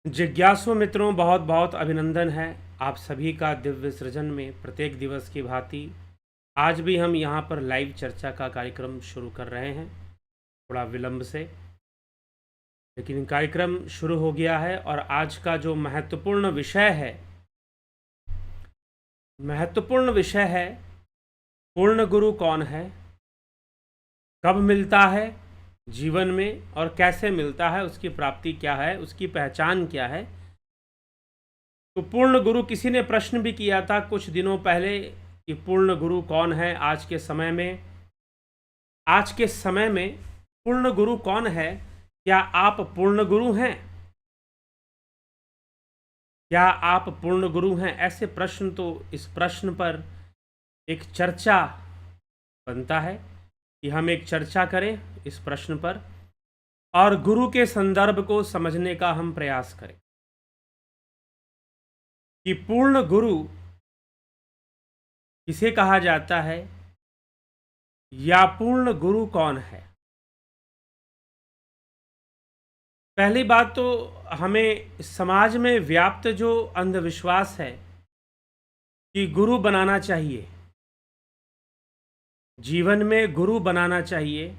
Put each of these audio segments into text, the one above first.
जिज्ञासु मित्रों, बहुत बहुत अभिनंदन है आप सभी का दिव्य सृजन में। प्रत्येक दिवस की भांति आज भी हम यहाँ पर लाइव चर्चा का कार्यक्रम शुरू कर रहे हैं, थोड़ा विलंब से, लेकिन कार्यक्रम शुरू हो गया है। और आज का जो महत्वपूर्ण विषय है, पूर्ण गुरु कौन है, कब मिलता है जीवन में और कैसे मिलता है, उसकी प्राप्ति क्या है, उसकी पहचान क्या है। तो पूर्ण गुरु, किसी ने प्रश्न भी किया था कुछ दिनों पहले कि पूर्ण गुरु कौन है आज के समय में। आज के समय में पूर्ण गुरु कौन है? क्या आप पूर्ण गुरु हैं? क्या आप पूर्ण गुरु हैं? ऐसे प्रश्न, तो इस प्रश्न पर एक चर्चा बनता है कि हम एक चर्चा करें इस प्रश्न पर और गुरु के संदर्भ को समझने का हम प्रयास करें कि पूर्ण गुरु किसे कहा जाता है या पूर्ण गुरु कौन है। पहली बात तो हमें समाज में व्याप्त जो अंधविश्वास है कि गुरु बनाना चाहिए, जीवन में गुरु बनाना चाहिए,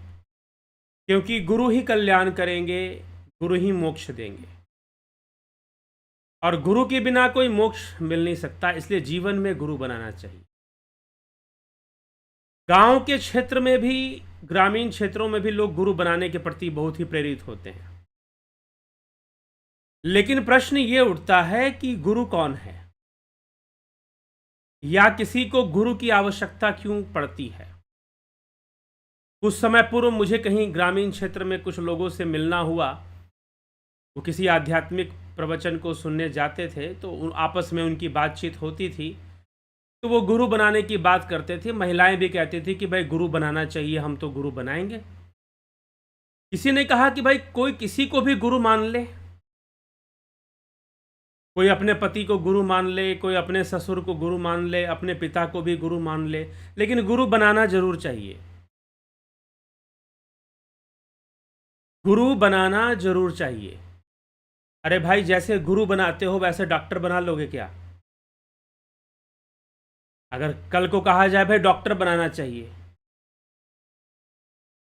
क्योंकि गुरु ही कल्याण करेंगे, गुरु ही मोक्ष देंगे और गुरु के बिना कोई मोक्ष मिल नहीं सकता, इसलिए जीवन में गुरु बनाना चाहिए। गांव के क्षेत्र में भी, ग्रामीण क्षेत्रों में भी लोग गुरु बनाने के प्रति बहुत ही प्रेरित होते हैं, लेकिन प्रश्न ये उठता है कि गुरु कौन है या किसी को गुरु की आवश्यकता क्यों पड़ती है। कुछ समय पूर्व मुझे कहीं ग्रामीण क्षेत्र में कुछ लोगों से मिलना हुआ, वो किसी आध्यात्मिक प्रवचन को सुनने जाते थे, तो आपस में उनकी बातचीत होती थी, तो वो गुरु बनाने की बात करते थे। महिलाएं भी कहती थी कि भाई गुरु बनाना चाहिए, हम तो गुरु बनाएंगे। किसी ने कहा कि भाई कोई किसी को भी गुरु मान ले, कोई अपने पति को गुरु मान ले, कोई अपने ससुर को गुरु मान ले, अपने पिता को भी गुरु मान ले, लेकिन गुरु बनाना जरूर चाहिए। गुरु बनाना जरूर चाहिए। अरे भाई, जैसे गुरु बनाते हो वैसे डॉक्टर बना लोगे क्या? अगर कल को कहा जाए भाई डॉक्टर बनाना चाहिए,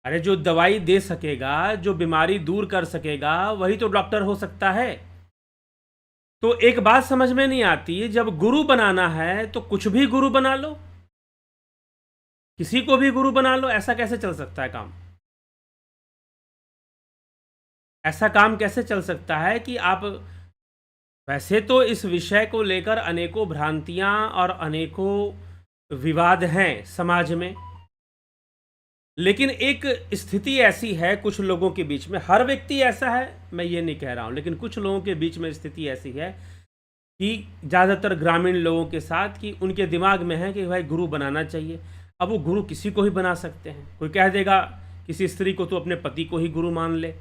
अरे जो दवाई दे सकेगा, जो बीमारी दूर कर सकेगा, वही तो डॉक्टर हो सकता है। तो एक बात समझ में नहीं आती, जब गुरु बनाना है तो कुछ भी गुरु बना लो, किसी को भी गुरु बना लो, ऐसा कैसे चल सकता है काम? ऐसा काम कैसे चल सकता है कि आप, वैसे तो इस विषय को लेकर अनेकों भ्रांतियां और अनेकों विवाद हैं समाज में, लेकिन एक स्थिति ऐसी है कुछ लोगों के बीच में, हर व्यक्ति ऐसा है मैं ये नहीं कह रहा हूं, लेकिन कुछ लोगों के बीच में स्थिति ऐसी है कि ज़्यादातर ग्रामीण लोगों के साथ, कि उनके दिमाग में है कि भाई गुरु बनाना चाहिए। अब वो गुरु किसी को ही बना सकते हैं। कोई कह देगा किसी स्त्री को, तो अपने पति को ही गुरु मान ले।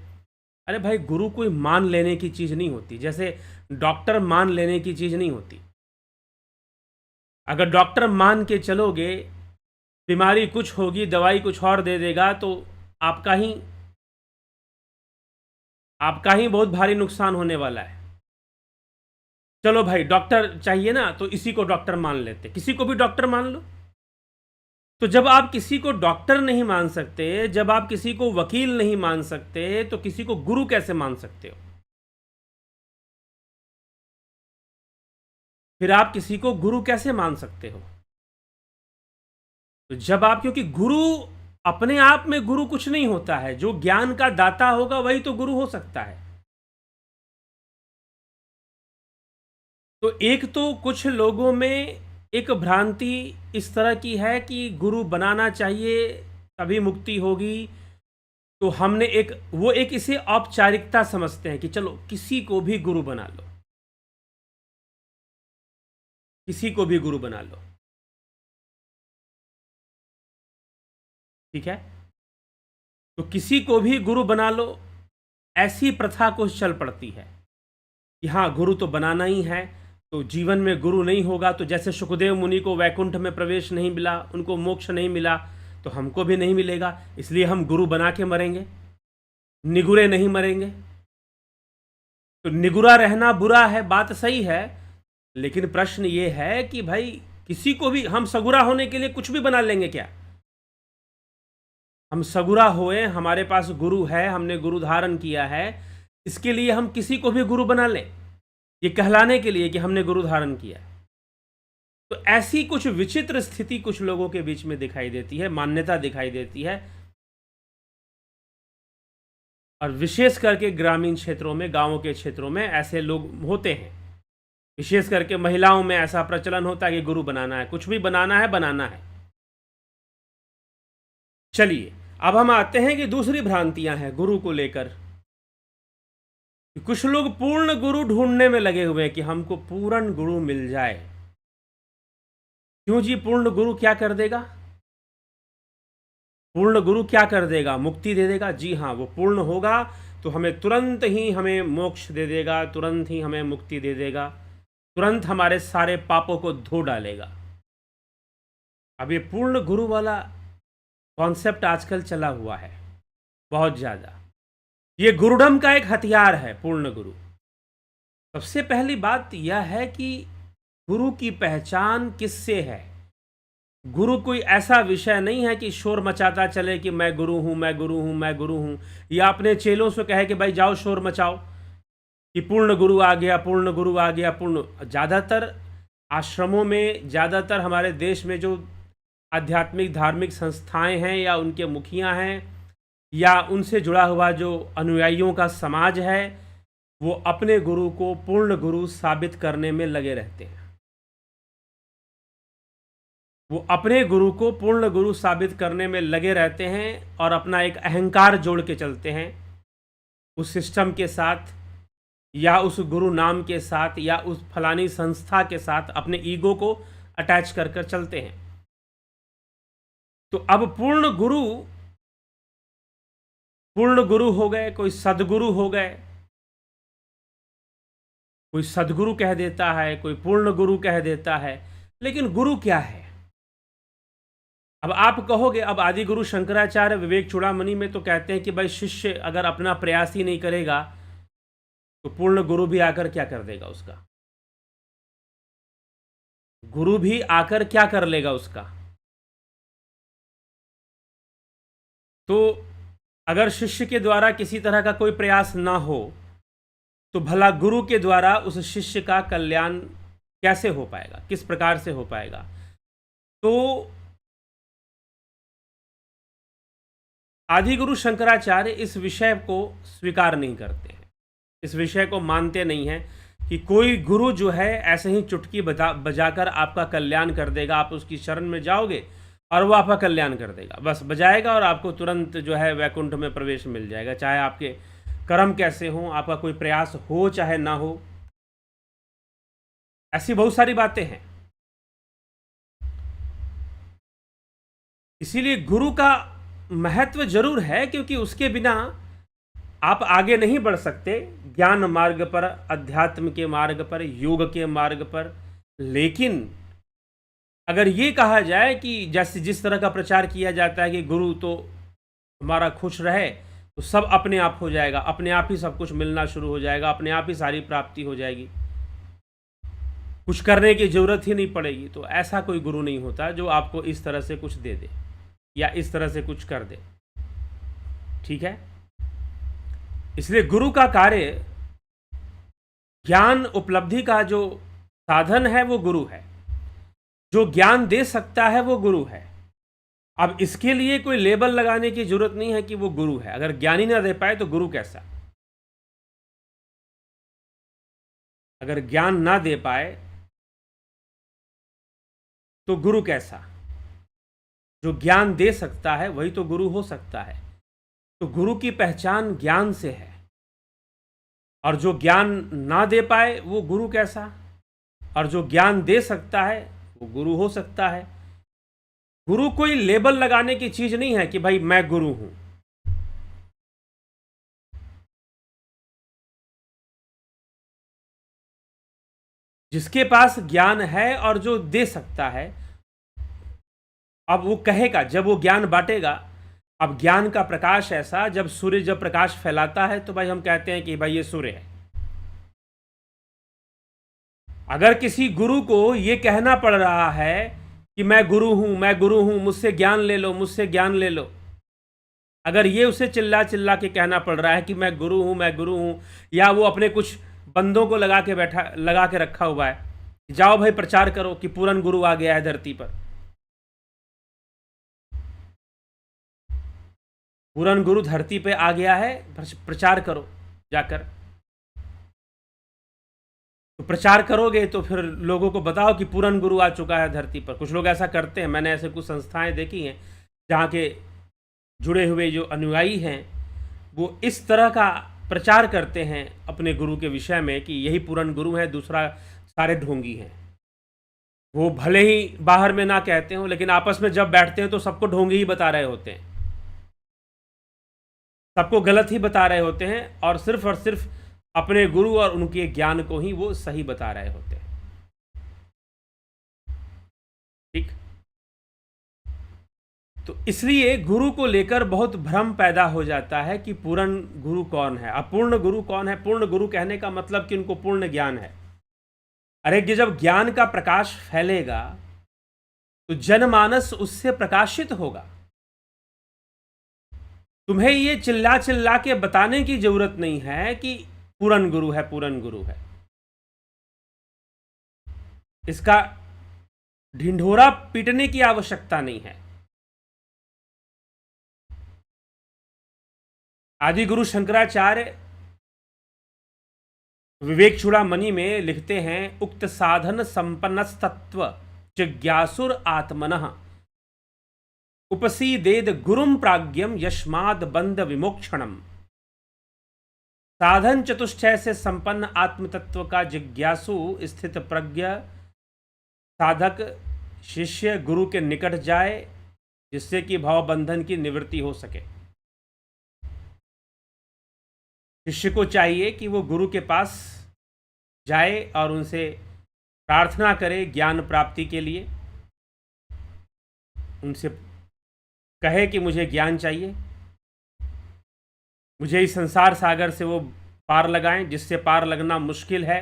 अरे भाई, गुरु कोई मान लेने की चीज़ नहीं होती, जैसे डॉक्टर मान लेने की चीज़ नहीं होती। अगर डॉक्टर मान के चलोगे, बीमारी कुछ होगी, दवाई कुछ और दे देगा, तो आपका ही बहुत भारी नुकसान होने वाला है। चलो भाई, डॉक्टर चाहिए ना, तो इसी को डॉक्टर मान लेते, किसी को भी डॉक्टर मान लो। तो जब आप किसी को डॉक्टर नहीं मान सकते, जब आप किसी को वकील नहीं मान सकते, तो किसी को गुरु कैसे मान सकते हो? फिर आप किसी को गुरु कैसे मान सकते हो? तो जब आप, क्योंकि गुरु अपने आप में गुरु कुछ नहीं होता है, जो ज्ञान का दाता होगा वही तो गुरु हो सकता है। तो एक तो कुछ लोगों में एक भ्रांति इस तरह की है कि गुरु बनाना चाहिए तभी मुक्ति होगी, तो हमने एक इसे औपचारिकता समझते हैं कि चलो किसी को भी गुरु बना लो, किसी को भी गुरु बना लो, ठीक है। तो किसी को भी गुरु बना लो, ऐसी प्रथा कुछ चल पड़ती है कि हाँ गुरु तो बनाना ही है। तो जीवन में गुरु नहीं होगा, तो जैसे सुखदेव मुनि को वैकुंठ में प्रवेश नहीं मिला, उनको मोक्ष नहीं मिला, तो हमको भी नहीं मिलेगा, इसलिए हम गुरु बना के मरेंगे, निगुरे नहीं मरेंगे। तो निगुरा रहना बुरा है, बात सही है, लेकिन प्रश्न ये है कि भाई किसी को भी हम सगुरा होने के लिए कुछ भी बना लेंगे क्या? हम सगुरा होए, हमारे पास गुरु है, हमने गुरु धारण किया है, इसके लिए हम किसी को भी गुरु बना लें, ये कहलाने के लिए कि हमने गुरु धारण किया है। तो ऐसी कुछ विचित्र स्थिति कुछ लोगों के बीच में दिखाई देती है, मान्यता दिखाई देती है, और विशेष करके ग्रामीण क्षेत्रों में, गांवों के क्षेत्रों में ऐसे लोग होते हैं। विशेष करके महिलाओं में ऐसा प्रचलन होता है कि गुरु बनाना है, कुछ भी बनाना है, बनाना है। चलिए अब हम आते हैं कि दूसरी भ्रांतियां हैं गुरु को लेकर। कुछ लोग पूर्ण गुरु ढूंढने में लगे हुए हैं कि हमको पूर्ण गुरु मिल जाए। क्यों जी? पूर्ण गुरु क्या कर देगा? पूर्ण गुरु क्या कर देगा? मुक्ति दे देगा? जी हाँ, वो पूर्ण होगा तो हमें तुरंत ही हमें मोक्ष दे देगा, तुरंत ही हमें मुक्ति दे देगा, तुरंत हमारे सारे पापों को धो डालेगा। अब ये पूर्ण गुरु वाला कॉन्सेप्ट आजकल चला हुआ है बहुत ज़्यादा। ये गुरुडम का एक हथियार है पूर्ण गुरु। सबसे पहली बात यह है कि गुरु की पहचान किससे है? गुरु कोई ऐसा विषय नहीं है कि शोर मचाता चले कि मैं गुरु हूं, मैं गुरु हूं, मैं गुरु हूं, या अपने चेलों से कहे कि भाई जाओ शोर मचाओ कि पूर्ण गुरु आ गया, पूर्ण गुरु आ गया। पूर्ण ज़्यादातर आश्रमों में, ज़्यादातर हमारे देश में जो आध्यात्मिक धार्मिक संस्थाएं हैं या उनके मुखिया हैं या उनसे जुड़ा हुआ जो अनुयायियों का समाज है, वो अपने गुरु को पूर्ण गुरु साबित करने में लगे रहते हैं। वो अपने गुरु को पूर्ण गुरु साबित करने में लगे रहते हैं और अपना एक अहंकार जोड़ के चलते हैं उस सिस्टम के साथ या उस गुरु नाम के साथ या उस फलानी संस्था के साथ अपने ईगो को अटैच कर कर चलते हैं। तो अब पूर्ण गुरु हो गए, कोई सदगुरु हो गए, कोई सदगुरु कह देता है, कोई पूर्ण गुरु कह देता है, लेकिन गुरु क्या है? अब आप कहोगे, अब आदि गुरु शंकराचार्य विवेक चूड़ामणि में तो कहते हैं कि भाई शिष्य अगर अपना प्रयास ही नहीं करेगा तो पूर्ण गुरु भी आकर क्या कर देगा उसका? गुरु भी आकर क्या कर लेगा उसका? तो अगर शिष्य के द्वारा किसी तरह का कोई प्रयास ना हो तो भला गुरु के द्वारा उस शिष्य का कल्याण कैसे हो पाएगा, किस प्रकार से हो पाएगा? तो आदि गुरु शंकराचार्य इस विषय को स्वीकार नहीं करते हैं, इस विषय को मानते नहीं हैं कि कोई गुरु जो है ऐसे ही चुटकी बजाकर आपका कल्याण कर देगा। आप उसकी शरण में जाओगे और वो आपका कल्याण कर देगा, बस बजाएगा और आपको तुरंत जो है वैकुंठ में प्रवेश मिल जाएगा, चाहे आपके कर्म कैसे हों, आपका कोई प्रयास हो चाहे ना हो। ऐसी बहुत सारी बातें हैं। इसीलिए गुरु का महत्व जरूर है, क्योंकि उसके बिना आप आगे नहीं बढ़ सकते ज्ञान मार्ग पर, अध्यात्म के मार्ग पर, योग के मार्ग पर। लेकिन अगर ये कहा जाए कि जैसे जिस तरह का प्रचार किया जाता है कि गुरु तो हमारा खुश रहे तो सब अपने आप हो जाएगा, अपने आप ही सब कुछ मिलना शुरू हो जाएगा, अपने आप ही सारी प्राप्ति हो जाएगी, कुछ करने की जरूरत ही नहीं पड़ेगी, तो ऐसा कोई गुरु नहीं होता जो आपको इस तरह से कुछ दे दे या इस तरह से कुछ कर दे। ठीक है? इसलिए गुरु का कार्य, ज्ञान उपलब्धि का जो साधन है वो गुरु है, जो ज्ञान दे सकता है वो गुरु है। अब इसके लिए कोई लेबल लगाने की जरूरत नहीं है कि वो गुरु है। अगर ज्ञानी ना दे पाए तो गुरु कैसा? अगर ज्ञान ना दे पाए तो गुरु कैसा? जो ज्ञान दे सकता है वही तो गुरु हो सकता है। तो गुरु की पहचान ज्ञान से है, और जो ज्ञान ना दे पाए वो गुरु कैसा? और जो ज्ञान दे सकता है वो गुरु हो सकता है। गुरु कोई लेबल लगाने की चीज नहीं है कि भाई मैं गुरु हूं। जिसके पास ज्ञान है और जो दे सकता है, अब वो कहेगा, जब वो ज्ञान बांटेगा, अब ज्ञान का प्रकाश ऐसा, जब सूर्य जब प्रकाश फैलाता है तो भाई हम कहते हैं कि भाई ये सूर्य है। अगर किसी गुरु को ये कहना पड़ रहा है कि मैं गुरु हूं, मैं गुरु हूं, मुझसे ज्ञान ले लो, मुझसे ज्ञान ले लो, अगर ये उसे चिल्ला चिल्ला के कहना पड़ रहा है कि मैं गुरु हूं, मैं गुरु हूं, या वो अपने कुछ बंदों को लगा के रखा हुआ है, जाओ भाई प्रचार करो कि पूर्ण गुरु आ गया है धरती पर, पूर्ण गुरु धरती पे आ गया है, प्रचार करो जाकर। तो प्रचार करोगे तो फिर लोगों को बताओ कि पूर्ण गुरु आ चुका है धरती पर। कुछ लोग ऐसा करते हैं, मैंने ऐसे कुछ संस्थाएं देखी हैं जहाँ के जुड़े हुए जो अनुयायी हैं वो इस तरह का प्रचार करते हैं अपने गुरु के विषय में कि यही पूर्ण गुरु है, दूसरा सारे ढोंगी हैं। वो भले ही बाहर में ना कहते हो, लेकिन आपस में जब बैठते हैं तो सबको ढोंगी ही बता रहे होते हैं, सबको गलत ही बता रहे होते हैं, और सिर्फ अपने गुरु और उनके ज्ञान को ही वो सही बता रहे होते हैं। ठीक, तो इसलिए गुरु को लेकर बहुत भ्रम पैदा हो जाता है कि पूर्ण गुरु कौन है, अपूर्ण गुरु कौन है। पूर्ण गुरु कहने का मतलब कि उनको पूर्ण ज्ञान है। अरे कि जब ज्ञान का प्रकाश फैलेगा तो जनमानस उससे प्रकाशित होगा। तुम्हें ये चिल्ला चिल्ला के बताने की जरूरत नहीं है कि पूर्ण गुरु है, पूर्ण गुरु है। इसका ढिंढोरा पीटने की आवश्यकता नहीं है। आदि गुरु शंकराचार्य विवेक चूड़ामणि में लिखते हैं, उक्त साधन संपन्नस्तत्व जिज्ञासुर आत्मनः उपसीदेद गुरुम प्राज्ञम यस्माद बंध विमोक्षणम। साधन चतुष्टय से संपन्न आत्म तत्व का जिज्ञासु स्थित प्रज्ञ साधक शिष्य गुरु के निकट जाए, जिससे कि भाव बंधन की निवृत्ति हो सके। शिष्य को चाहिए कि वो गुरु के पास जाए और उनसे प्रार्थना करे ज्ञान प्राप्ति के लिए, उनसे कहे कि मुझे ज्ञान चाहिए, मुझे इस संसार सागर से वो पार लगाएं जिससे पार लगना मुश्किल है,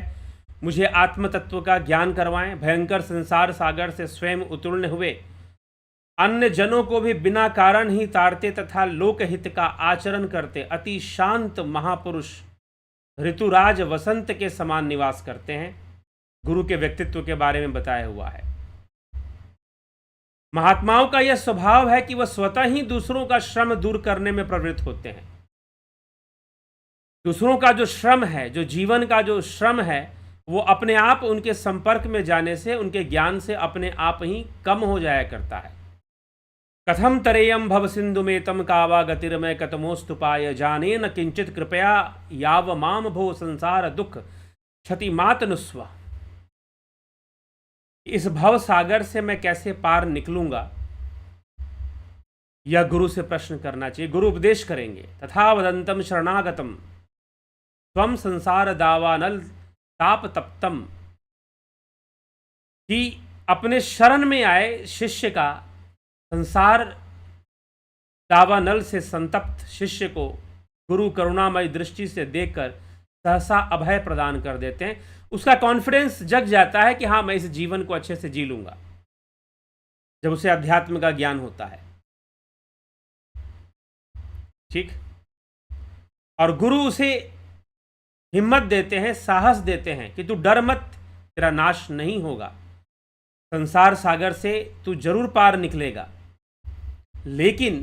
मुझे आत्म तत्व का ज्ञान करवाएं। भयंकर संसार सागर से स्वयं उत्तीर्ण हुए अन्य जनों को भी बिना कारण ही तारते तथा लोकहित का आचरण करते अति शांत महापुरुष ऋतुराज वसंत के समान निवास करते हैं। गुरु के व्यक्तित्व के बारे में बताया हुआ है। महात्माओं का यह स्वभाव है कि वह स्वतः ही दूसरों का श्रम दूर करने में प्रवृत्त होते हैं। दूसरों का जो श्रम है, जो जीवन का जो श्रम है, वो अपने आप उनके संपर्क में जाने से, उनके ज्ञान से अपने आप ही कम हो जाया करता है। कथम तरेयम भव सिंधु में तम कावा गतिर्मय कतमोस्तुपाय जाने न किंचित कृपया याव माम भो संसार दुख क्षति मातनुस्व। इस भव सागर से मैं कैसे पार निकलूंगा, यह गुरु से प्रश्न करना चाहिए। गुरु उपदेश करेंगे, तथा वदंतम शरणागतम त्वम संसार दावानल ताप तप्तम, कि अपने शरण में आए शिष्य का संसार दावानल से संतप्त शिष्य को गुरु करुणामय दृष्टि से देखकर सहसा अभय प्रदान कर देते हैं। उसका कॉन्फिडेंस जग जाता है कि हाँ, मैं इस जीवन को अच्छे से जी लूंगा, जब उसे अध्यात्म का ज्ञान होता है। ठीक, और गुरु उसे हिम्मत देते हैं, साहस देते हैं कि तू डर मत, तेरा नाश नहीं होगा, संसार सागर से तू जरूर पार निकलेगा। लेकिन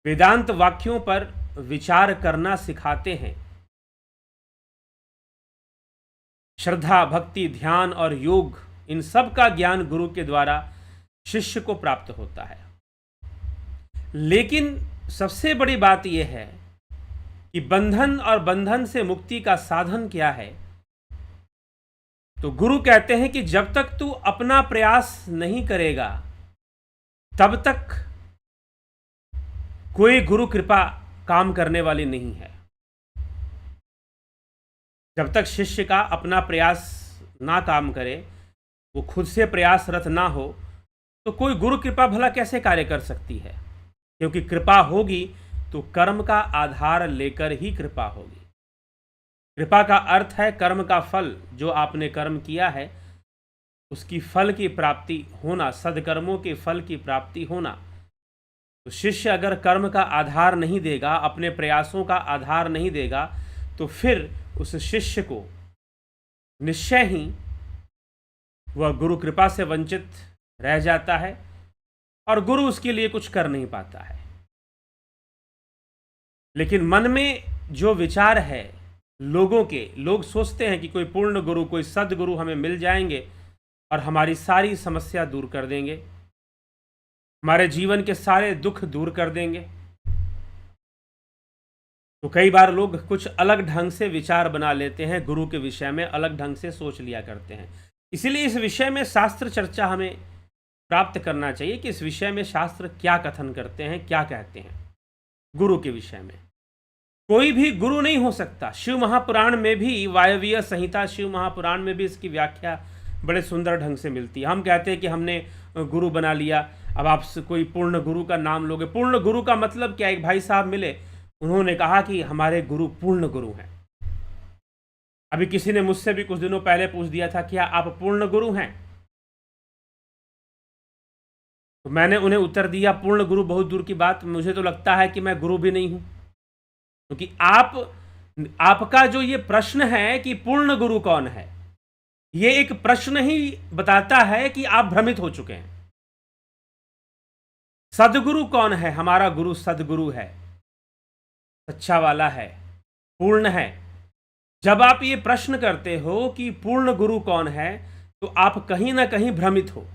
वेदांत वाक्यों पर विचार करना सिखाते हैं। श्रद्धा, भक्ति, ध्यान और योग, इन सब का ज्ञान गुरु के द्वारा शिष्य को प्राप्त होता है। लेकिन सबसे बड़ी बात यह है कि बंधन और बंधन से मुक्ति का साधन क्या है। तो गुरु कहते हैं कि जब तक तू अपना प्रयास नहीं करेगा, तब तक कोई गुरु कृपा काम करने वाली नहीं है। जब तक शिष्य का अपना प्रयास ना काम करे, वो खुद से प्रयासरत ना हो, तो कोई गुरु कृपा भला कैसे कार्य कर सकती है। क्योंकि कृपा होगी तो कर्म का आधार लेकर ही कृपा होगी। कृपा का अर्थ है कर्म का फल। जो आपने कर्म किया है उसकी फल की प्राप्ति होना, सद्कर्मों के फल की प्राप्ति होना। तो शिष्य अगर कर्म का आधार नहीं देगा, अपने प्रयासों का आधार नहीं देगा, तो फिर उस शिष्य को निश्चय ही वह गुरु कृपा से वंचित रह जाता है और गुरु उसके लिए कुछ कर नहीं पाता है। लेकिन मन में जो विचार है लोगों के, लोग सोचते हैं कि कोई पूर्ण गुरु, कोई सद्गुरु हमें मिल जाएंगे और हमारी सारी समस्या दूर कर देंगे, हमारे जीवन के सारे दुख दूर कर देंगे। तो कई बार लोग कुछ अलग ढंग से विचार बना लेते हैं, गुरु के विषय में अलग ढंग से सोच लिया करते हैं। इसीलिए इस विषय में शास्त्र चर्चा हमें प्राप्त करना चाहिए कि इस विषय में शास्त्र क्या कथन करते हैं, क्या कहते हैं गुरु के विषय में। कोई भी गुरु नहीं हो सकता। शिव महापुराण में भी, वायवीय संहिता शिव महापुराण में भी इसकी व्याख्या बड़े सुंदर ढंग से मिलती है। हम कहते हैं कि हमने गुरु बना लिया, अब आप कोई पूर्ण गुरु का नाम लोगे। पूर्ण गुरु का मतलब क्या? एक भाई साहब मिले, उन्होंने कहा कि हमारे गुरु पूर्ण गुरु हैं। अभी किसी ने मुझसे भी कुछ दिनों पहले पूछ दिया था, क्या आप पूर्ण गुरु हैं? तो मैंने उन्हें उत्तर दिया, पूर्ण गुरु बहुत दूर की बात, मुझे तो लगता है कि मैं गुरु भी नहीं हूं। क्योंकि आपका जो ये प्रश्न है कि पूर्ण गुरु कौन है, ये एक प्रश्न ही बताता है कि आप भ्रमित हो चुके हैं। सदगुरु कौन है? हमारा गुरु सदगुरु है, सच्चा वाला है, पूर्ण है। जब आप ये प्रश्न करते हो कि पूर्ण गुरु कौन है, तो आप कहीं ना कहीं भ्रमित हो।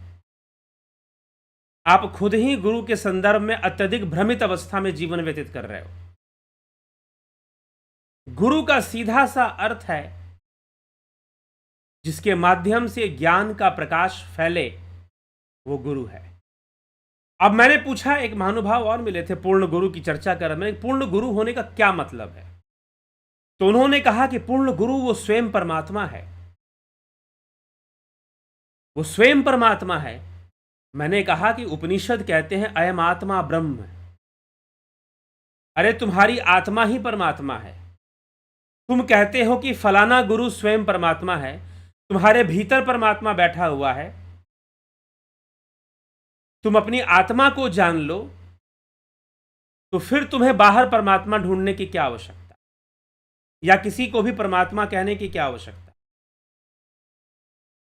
आप खुद ही गुरु के संदर्भ में अत्यधिक भ्रमित अवस्था में जीवन व्यतीत कर रहे हो। गुरु का सीधा सा अर्थ है जिसके माध्यम से ज्ञान का प्रकाश फैले, वो गुरु है। अब मैंने पूछा, एक महानुभाव और मिले थे पूर्ण गुरु की चर्चा कर रहे, पूर्ण गुरु होने का क्या मतलब है? तो उन्होंने कहा कि पूर्ण गुरु वो स्वयं परमात्मा है, वो स्वयं परमात्मा है। मैंने कहा कि उपनिषद कहते हैं अयम आत्मा ब्रह्म। अरे तुम्हारी आत्मा ही परमात्मा है। तुम कहते हो कि फलाना गुरु स्वयं परमात्मा है, तुम्हारे भीतर परमात्मा बैठा हुआ है। तुम अपनी आत्मा को जान लो, तो फिर तुम्हें बाहर परमात्मा ढूंढने की क्या आवश्यकता, या किसी को भी परमात्मा कहने की क्या आवश्यकता?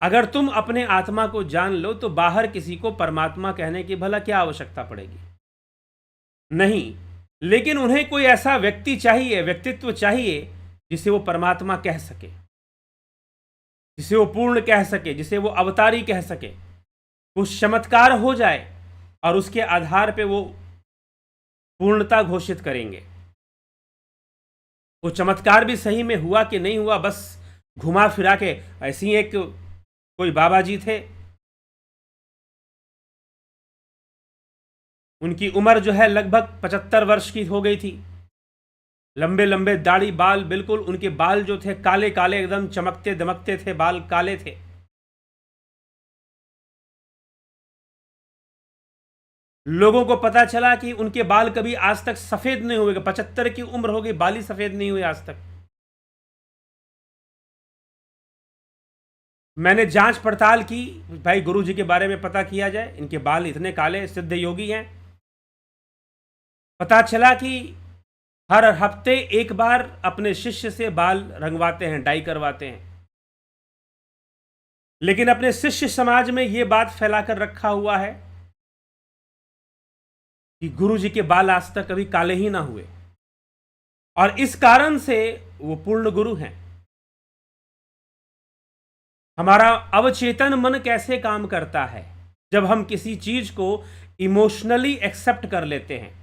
अगर तुम अपने आत्मा को जान लो तो बाहर किसी को परमात्मा कहने की भला क्या आवश्यकता पड़ेगी? नहीं। लेकिन उन्हें कोई ऐसा व्यक्ति चाहिए, व्यक्तित्व चाहिए, जिसे वो परमात्मा कह सके, जिसे वो पूर्ण कह सके, जिसे वो अवतारी कह सके। कुछ चमत्कार हो जाए और उसके आधार पे वो पूर्णता घोषित करेंगे। वो चमत्कार भी सही में हुआ कि नहीं हुआ, बस घुमा फिरा के। ऐसी ही एक कोई बाबा जी थे, उनकी उम्र जो है लगभग 75 वर्ष की हो गई थी। लंबे लंबे दाढ़ी, बाल, बिल्कुल उनके बाल जो थे काले काले, एकदम चमकते दमकते थे, बाल काले थे। लोगों को पता चला कि उनके बाल कभी आज तक सफेद नहीं हुए। 75 की उम्र हो गई, बाल ही सफेद नहीं हुए आज तक। मैंने जांच पड़ताल की, भाई गुरु जी के बारे में पता किया जाए, इनके बाल इतने काले, सिद्ध योगी हैं। पता चला कि हर हफ्ते एक बार अपने शिष्य से बाल रंगवाते हैं, डाई करवाते हैं। लेकिन अपने शिष्य समाज में यह बात फैलाकर रखा हुआ है कि गुरु जी के बाल आज तक कभी काले ही ना हुए, और इस कारण से वो पूर्ण गुरु हैं। हमारा अवचेतन मन कैसे काम करता है? जब हम किसी चीज को इमोशनली एक्सेप्ट कर लेते हैं,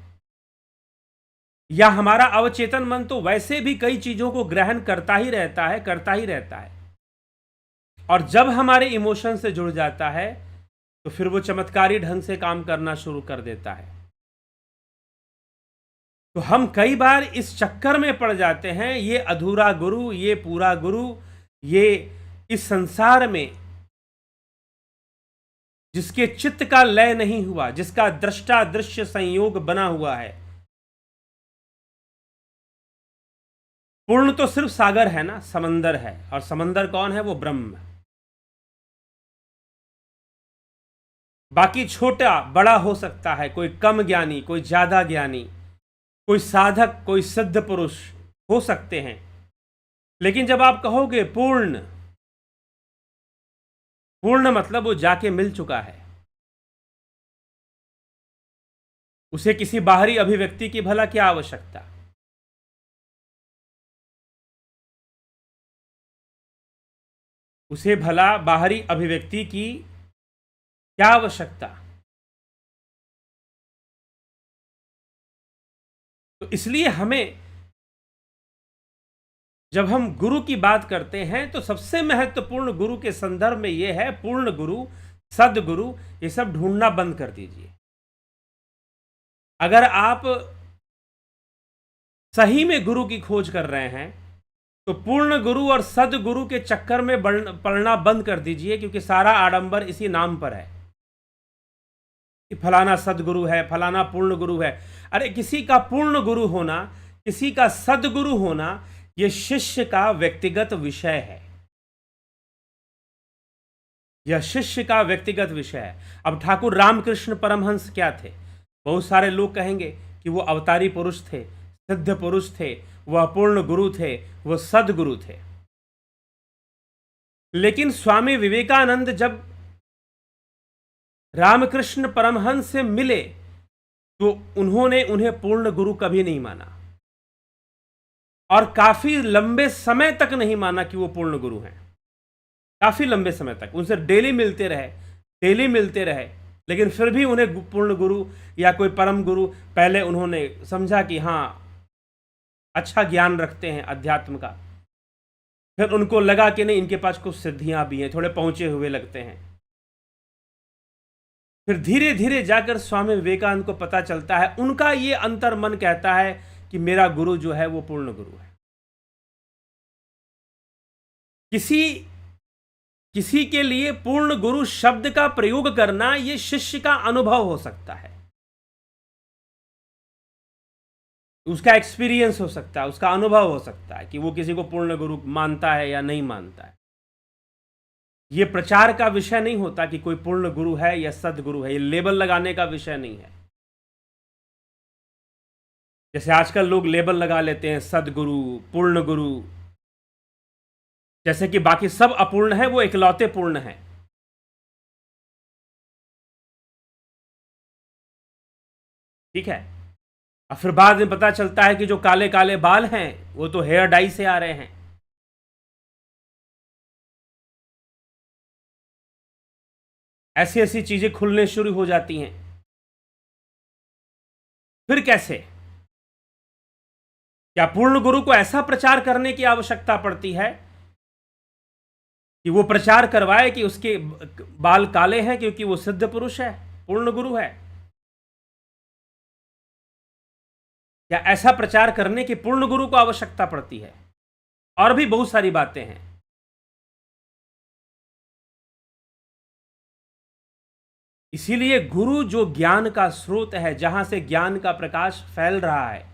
या हमारा अवचेतन मन तो वैसे भी कई चीजों को ग्रहण करता ही रहता है, करता ही रहता है, और जब हमारे इमोशन से जुड़ जाता है तो फिर वो चमत्कारी ढंग से काम करना शुरू कर देता है। तो हम कई बार इस चक्कर में पड़ जाते हैं, ये अधूरा गुरु, ये पूरा गुरु, ये इस संसार में जिसके चित्त का लय नहीं हुआ, जिसका दृष्टा दृश्य संयोग बना हुआ है, पूर्ण तो सिर्फ सागर है ना, समंदर है, और समंदर कौन है? वो ब्रह्म। बाकी छोटा बड़ा हो सकता है, कोई कम ज्ञानी, कोई ज्यादा ज्ञानी, कोई साधक, कोई सिद्ध पुरुष हो सकते हैं। लेकिन जब आप कहोगे पूर्ण, पूर्ण मतलब वो जाके मिल चुका है, उसे किसी बाहरी अभिव्यक्ति की भला क्या आवश्यकता? उसे भला बाहरी अभिव्यक्ति की क्या आवश्यकता? तो इसलिए हमें, जब हम गुरु की बात करते हैं तो सबसे महत्वपूर्ण गुरु के संदर्भ में यह है पूर्ण गुरु, सदगुरु, ये सब ढूंढना बंद कर दीजिए। अगर आप सही में गुरु की खोज कर रहे हैं तो पूर्ण गुरु और सदगुरु के चक्कर में पड़ना बंद कर दीजिए, क्योंकि सारा आडंबर इसी नाम पर है कि फलाना सदगुरु है, फलाना पूर्ण गुरु है। अरे किसी का पूर्ण गुरु होना, किसी का सदगुरु होना, यह शिष्य का व्यक्तिगत विषय है। यह शिष्य का व्यक्तिगत विषय है। अब ठाकुर रामकृष्ण परमहंस क्या थे? बहुत सारे लोग कहेंगे कि वो अवतारी पुरुष थे, सिद्ध पुरुष थे, वह पूर्ण गुरु थे, वह सदगुरु थे। लेकिन स्वामी विवेकानंद जब रामकृष्ण परमहंस से मिले तो उन्होंने उन्हें पूर्ण गुरु कभी नहीं माना, और काफी लंबे समय तक नहीं माना कि वो पूर्ण गुरु हैं। काफी लंबे समय तक उनसे डेली मिलते रहे, डेली मिलते रहे, लेकिन फिर भी उन्हें पूर्ण गुरु या कोई परम गुरु, पहले उन्होंने समझा कि हाँ अच्छा ज्ञान रखते हैं अध्यात्म का, फिर उनको लगा कि नहीं इनके पास कुछ सिद्धियां भी हैं, थोड़े पहुंचे हुए लगते हैं। फिर धीरे धीरे जाकर स्वामी विवेकानंद को पता चलता है, उनका ये अंतर मन कहता है कि मेरा गुरु जो है वो पूर्ण गुरु है। किसी के लिए पूर्ण गुरु शब्द का प्रयोग करना यह शिष्य का अनुभव हो सकता है, उसका एक्सपीरियंस हो सकता है, उसका अनुभव हो सकता है कि वो किसी को पूर्ण गुरु मानता है या नहीं मानता है। यह प्रचार का विषय नहीं होता कि कोई पूर्ण गुरु है या सदगुरु है, यह लेबल लगाने का विषय नहीं है। जैसे आजकल लोग लेबल लगा लेते हैं, सदगुरु, पूर्ण गुरु, जैसे कि बाकी सब अपूर्ण है, वो इकलौते पूर्ण है। ठीक है। और फिर बाद में पता चलता है कि जो काले काले बाल हैं वो तो हेयर डाई से आ रहे हैं। ऐसी ऐसी चीजें खुलने शुरू हो जाती हैं। फिर कैसे? क्या पूर्ण गुरु को ऐसा प्रचार करने की आवश्यकता पड़ती है कि वो प्रचार करवाए कि उसके बाल काले हैं क्योंकि वो सिद्ध पुरुष है, पूर्ण गुरु है? या ऐसा प्रचार करने की पूर्ण गुरु को आवश्यकता पड़ती है? और भी बहुत सारी बातें हैं। इसीलिए गुरु जो ज्ञान का स्रोत है, जहां से ज्ञान का प्रकाश फैल रहा है,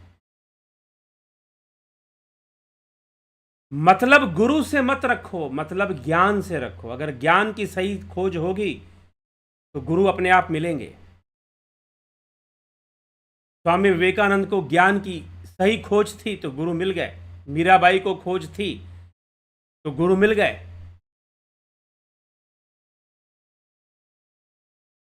मतलब गुरु से मत रखो, मतलब ज्ञान से रखो। अगर ज्ञान की सही खोज होगी तो गुरु अपने आप मिलेंगे। स्वामी विवेकानंद को ज्ञान की सही खोज थी तो गुरु मिल गए, मीराबाई को खोज थी तो गुरु मिल गए।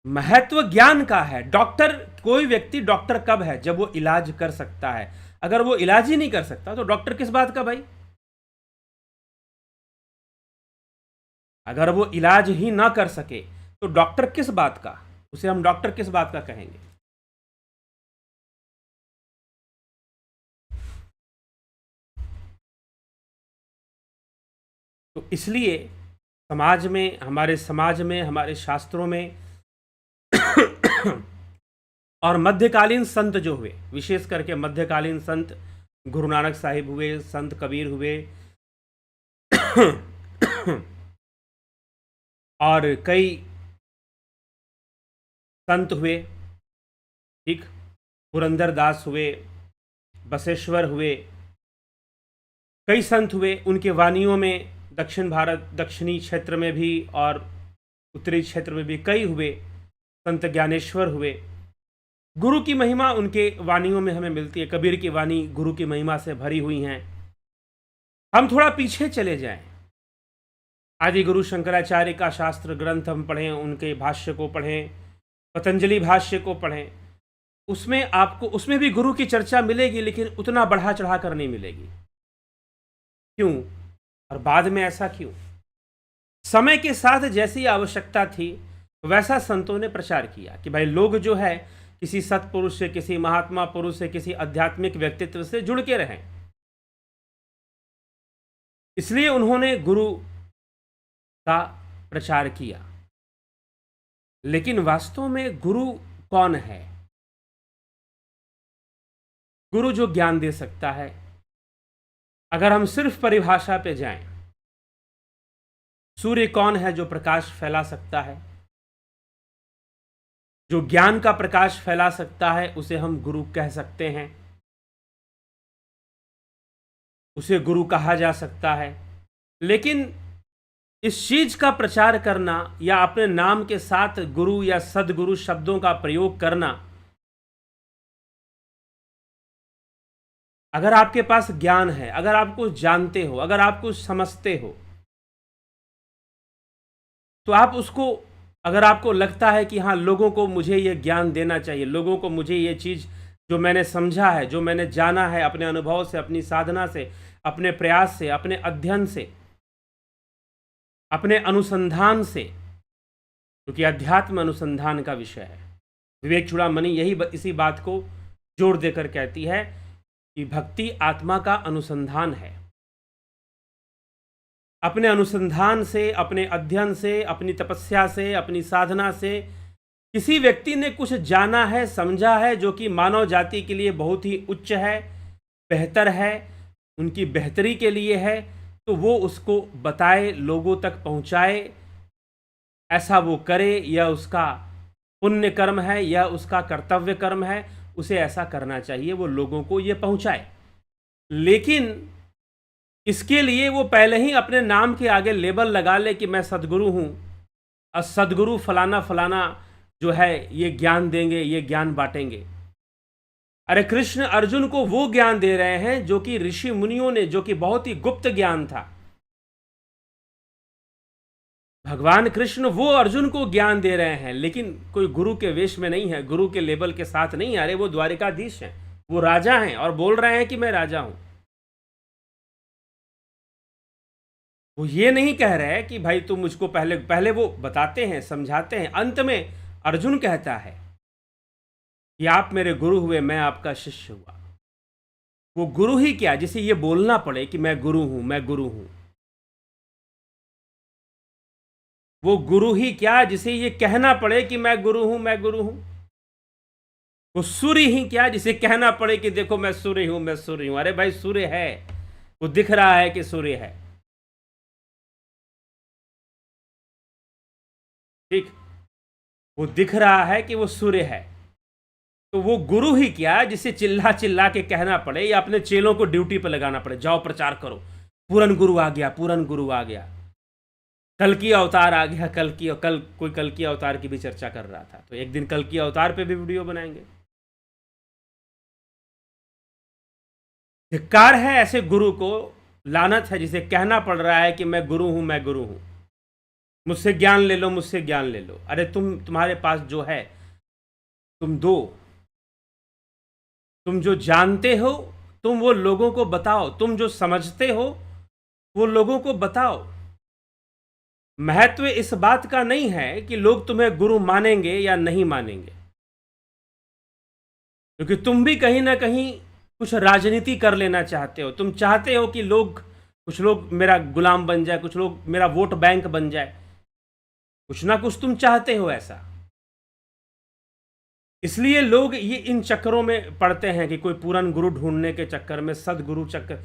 महत्व ज्ञान का है। डॉक्टर, कोई व्यक्ति डॉक्टर कब है? जब वो इलाज कर सकता है। अगर वो इलाज ही नहीं कर सकता तो डॉक्टर किस बात का भाई? अगर वो इलाज ही ना कर सके तो डॉक्टर किस बात का? उसे हम डॉक्टर किस बात का कहेंगे? तो इसलिए समाज में, हमारे समाज में, हमारे शास्त्रों में और मध्यकालीन संत जो हुए, विशेष करके मध्यकालीन संत, गुरु नानक साहिब हुए, संत कबीर हुए और कई संत हुए, ठीक, पुरंदर दास हुए, बसेश्वर हुए, कई संत हुए, उनके वानियों में दक्षिण भारत, दक्षिणी क्षेत्र में भी और उत्तरी क्षेत्र में भी कई हुए। संत ज्ञानेश्वर हुए। गुरु की महिमा उनके वानियों में हमें मिलती है। कबीर की वाणी गुरु की महिमा से भरी हुई हैं। हम थोड़ा पीछे चले जाएं, आदि गुरु शंकराचार्य का शास्त्र ग्रंथ हम पढ़ें, उनके भाष्य को पढ़ें, पतंजलि भाष्य को पढ़ें, उसमें आपको, उसमें भी गुरु की चर्चा मिलेगी, लेकिन उतना बढ़ा चढ़ा कर नहीं मिलेगी। क्यों और बाद में ऐसा क्यों? समय के साथ जैसी आवश्यकता थी वैसा संतों ने प्रचार किया कि भाई लोग जो है किसी सत्पुरुष से, किसी महात्मा पुरुष से, किसी आध्यात्मिक व्यक्तित्व से जुड़ के रहें। इसलिए उन्होंने गुरु का प्रचार किया। लेकिन वास्तव में गुरु कौन है? गुरु जो ज्ञान दे सकता है। अगर हम सिर्फ परिभाषा पे जाएं, सूर्य कौन है जो प्रकाश फैला सकता है? जो ज्ञान का प्रकाश फैला सकता है उसे हम गुरु कह सकते हैं, उसे गुरु कहा जा सकता है। लेकिन इस चीज का प्रचार करना या अपने नाम के साथ गुरु या सदगुरु शब्दों का प्रयोग करना, अगर आपके पास ज्ञान है, अगर आप कुछ जानते हो, अगर आप कुछ समझते हो, तो आप उसको, अगर आपको लगता है कि हाँ लोगों को मुझे ये ज्ञान देना चाहिए, लोगों को मुझे ये चीज़ जो मैंने समझा है, जो मैंने जाना है अपने अनुभव से, अपनी साधना से, अपने प्रयास से, अपने अध्ययन से, अपने अनुसंधान से, क्योंकि अध्यात्म अनुसंधान का विषय है। विवेक चूड़ामणि इसी बात को जोर देकर कहती है कि भक्ति आत्मा का अनुसंधान है। अपने अनुसंधान से, अपने अध्ययन से, अपनी तपस्या से, अपनी साधना से किसी व्यक्ति ने कुछ जाना है, समझा है, जो कि मानव जाति के लिए बहुत ही उच्च है, बेहतर है, उनकी बेहतरी के लिए है, तो वो उसको बताए, लोगों तक पहुंचाए। ऐसा वो करे, या उसका पुण्य कर्म है या उसका कर्तव्य कर्म है, उसे ऐसा करना चाहिए, वो लोगों को ये पहुंचाए। लेकिन इसके लिए वो पहले ही अपने नाम के आगे लेबल लगा ले कि मैं सदगुरु हूँ, और सदगुरु फलाना फलाना जो है ये ज्ञान देंगे, ये ज्ञान बांटेंगे। अरे कृष्ण अर्जुन को वो ज्ञान दे रहे हैं जो कि ऋषि मुनियों ने, जो कि बहुत ही गुप्त ज्ञान था। भगवान कृष्ण वो अर्जुन को ज्ञान दे रहे हैं, लेकिन कोई गुरु के वेश में नहीं है, गुरु के लेबल के साथ नहीं। अरे वो द्वारिकाधीश हैं, वो राजा हैं और बोल रहे हैं कि मैं राजा हूं। वो ये नहीं कह रहे कि भाई तुम मुझको पहले वो बताते हैं, समझाते हैं। अंत में अर्जुन कहता है कि आप मेरे गुरु हुए, मैं आपका शिष्य हुआ। वो गुरु ही क्या जिसे ये बोलना पड़े कि मैं गुरु हूं, मैं गुरु हूं। वो गुरु ही क्या जिसे ये कहना पड़े कि मैं गुरु हूं, मैं गुरु हूं। वो सूर्य ही क्या जिसे कहना पड़े कि देखो मैं सूर्य हूं, मैं सूर्य हूं। अरे भाई सूर्य है, वो दिख रहा है कि सूर्य है, ठीक, वो दिख रहा है कि वो सूर्य है। तो वो गुरु ही क्या जिसे चिल्ला चिल्ला के कहना पड़े या अपने चेलों को ड्यूटी पर लगाना पड़े, जाओ प्रचार करो, पूरन गुरु आ गया, पूरन गुरु आ गया, कल की अवतार आ गया। कल कोई कल की अवतार की भी चर्चा कर रहा था, तो एक दिन कल की अवतार पे भी वीडियो बनाएंगे। धिक्कार है ऐसे गुरु को, लानत है जिसे कहना पड़ रहा है कि मैं गुरु हूं, मैं गुरु हूं, मुझसे ज्ञान ले लो, मुझसे ज्ञान ले लो। अरे तुम्हारे पास जो है तुम दो, तुम जो जानते हो तुम वो लोगों को बताओ, तुम जो समझते हो वो लोगों को बताओ। महत्व इस बात का नहीं है कि लोग तुम्हें गुरु मानेंगे या नहीं मानेंगे, क्योंकि तुम भी कहीं ना कहीं कुछ राजनीति कर लेना चाहते हो। तुम चाहते हो कि कुछ लोग मेरा गुलाम बन जाए, कुछ लोग मेरा वोट बैंक बन जाए, कुछ ना कुछ तुम चाहते हो ऐसा। इसलिए लोग ये इन चक्करों में पड़ते हैं कि कोई पूरन गुरु ढूंढने के चक्कर में, सदगुरु चक्कर।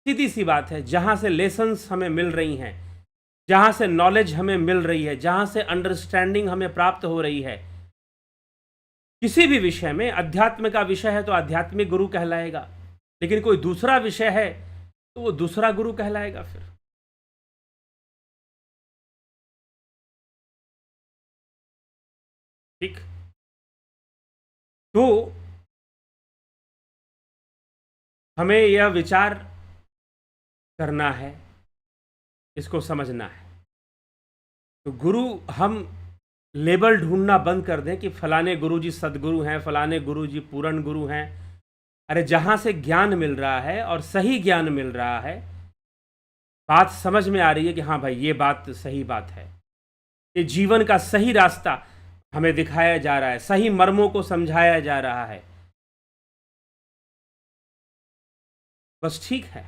सीधी सी बात है, जहां से लेसन्स हमें मिल रही हैं, जहां से नॉलेज हमें मिल रही है, जहां से अंडरस्टैंडिंग हमें प्राप्त हो रही है किसी भी विषय में, अध्यात्म का विषय है तो आध्यात्मिक गुरु कहलाएगा। लेकिन कोई दूसरा विषय है तो वो दूसरा गुरु कहलाएगा फिर। ठीक। तो हमें यह विचार करना है, इसको समझना है। तो गुरु, हम लेबल ढूंढना बंद कर दें कि फलाने गुरुजी सदगुरु हैं, फलाने गुरुजी पूर्ण गुरु हैं। अरे जहां से ज्ञान मिल रहा है और सही ज्ञान मिल रहा है, बात समझ में आ रही है कि हाँ भाई ये बात सही बात है, ये जीवन का सही रास्ता हमें दिखाया जा रहा है, सही मर्मों को समझाया जा रहा है, बस ठीक है।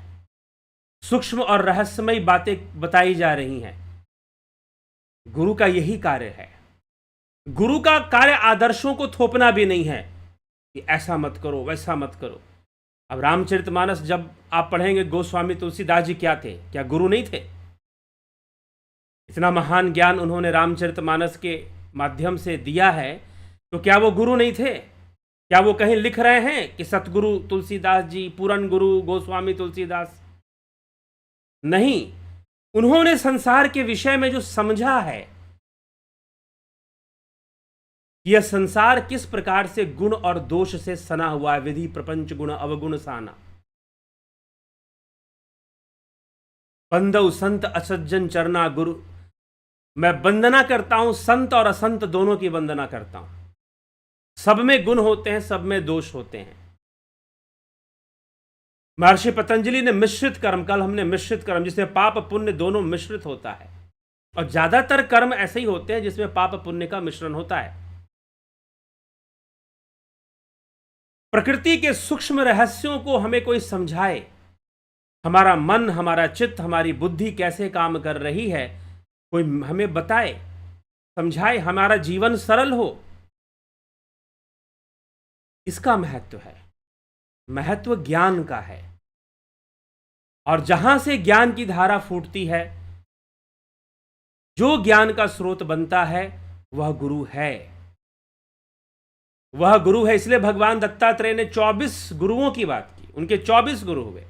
सूक्ष्म और रहस्यमयी बातें बताई जा रही हैं। गुरु का यही कार्य है। गुरु का कार्य आदर्शों को थोपना भी नहीं है कि ऐसा मत करो, वैसा मत करो। अब रामचरितमानस जब आप पढ़ेंगे, गोस्वामी तुलसीदास जी क्या थे? क्या गुरु नहीं थे? इतना महान ज्ञान उन्होंने रामचरितमानस के माध्यम से दिया है, तो क्या वो गुरु नहीं थे? क्या वो कहीं लिख रहे हैं कि सतगुरु तुलसीदास जी, पूर्ण गुरु गोस्वामी तुलसीदास? नहीं। उन्होंने संसार के विषय में जो समझा है, यह संसार किस प्रकार से गुण और दोष से सना हुआ है, विधि प्रपंच गुण अवगुण साना, बंदव संत असज्जन चरना गुरु। मैं वंदना करता हूं, संत और असंत दोनों की वंदना करता हूं। सब में गुण होते हैं, सब में दोष होते हैं। महर्षि पतंजलि ने मिश्रित कर्म, कल हमने मिश्रित कर्म, जिसमें पाप पुण्य दोनों मिश्रित होता है, और ज्यादातर कर्म ऐसे ही होते हैं जिसमें पाप पुण्य का मिश्रण होता है। प्रकृति के सूक्ष्म रहस्यों को हमें कोई समझाए, हमारा मन, हमारा चित्त, हमारी बुद्धि कैसे काम कर रही है, कोई हमें बताए, समझाए, हमारा जीवन सरल हो, इसका महत्व है। महत्व ज्ञान का है। और जहां से ज्ञान की धारा फूटती है, जो ज्ञान का स्रोत बनता है, वह गुरु है। वह गुरु है। इसलिए भगवान दत्तात्रेय ने 24 गुरुओं की बात की। उनके 24 गुरु हुए।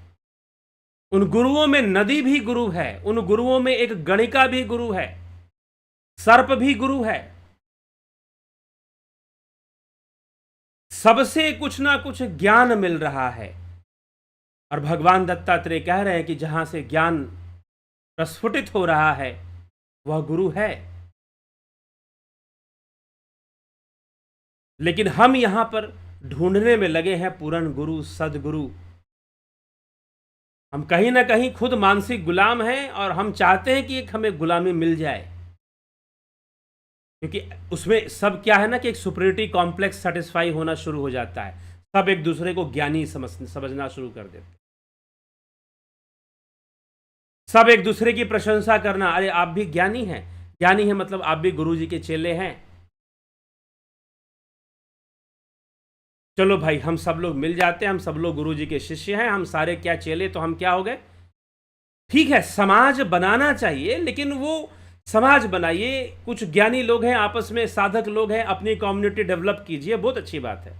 उन गुरुओं में नदी भी गुरु है, उन गुरुओं में एक गणिका भी गुरु है, सर्प भी गुरु है। सबसे कुछ ना कुछ ज्ञान मिल रहा है। और भगवान दत्तात्रेय कह रहे हैं कि जहां से ज्ञान प्रस्फुटित हो रहा है, वह गुरु है। लेकिन हम यहां पर ढूंढने में लगे हैं पूर्ण गुरु, सदगुरु। हम कहीं ना कहीं खुद मानसिक गुलाम हैं, और हम चाहते हैं कि एक हमें गुलामी मिल जाए, क्योंकि उसमें सब क्या है ना कि एक सुपरियोरिटी कॉम्प्लेक्स सेटिस्फाई होना शुरू हो जाता है। सब एक दूसरे को ज्ञानी समझना शुरू कर देते हैं। सब एक दूसरे की प्रशंसा करना, अरे आप भी ज्ञानी हैं, ज्ञानी है मतलब आप भी गुरु जी के चेले हैं। चलो भाई, हम सब लोग मिल जाते हैं, हम सब लोग गुरु जी के शिष्य हैं, हम सारे क्या चेले, तो हम क्या हो गए? ठीक है, समाज बनाना चाहिए, लेकिन वो समाज बनाइए, कुछ ज्ञानी लोग हैं, आपस में साधक लोग हैं, अपनी कम्युनिटी डेवलप कीजिए, बहुत अच्छी बात है।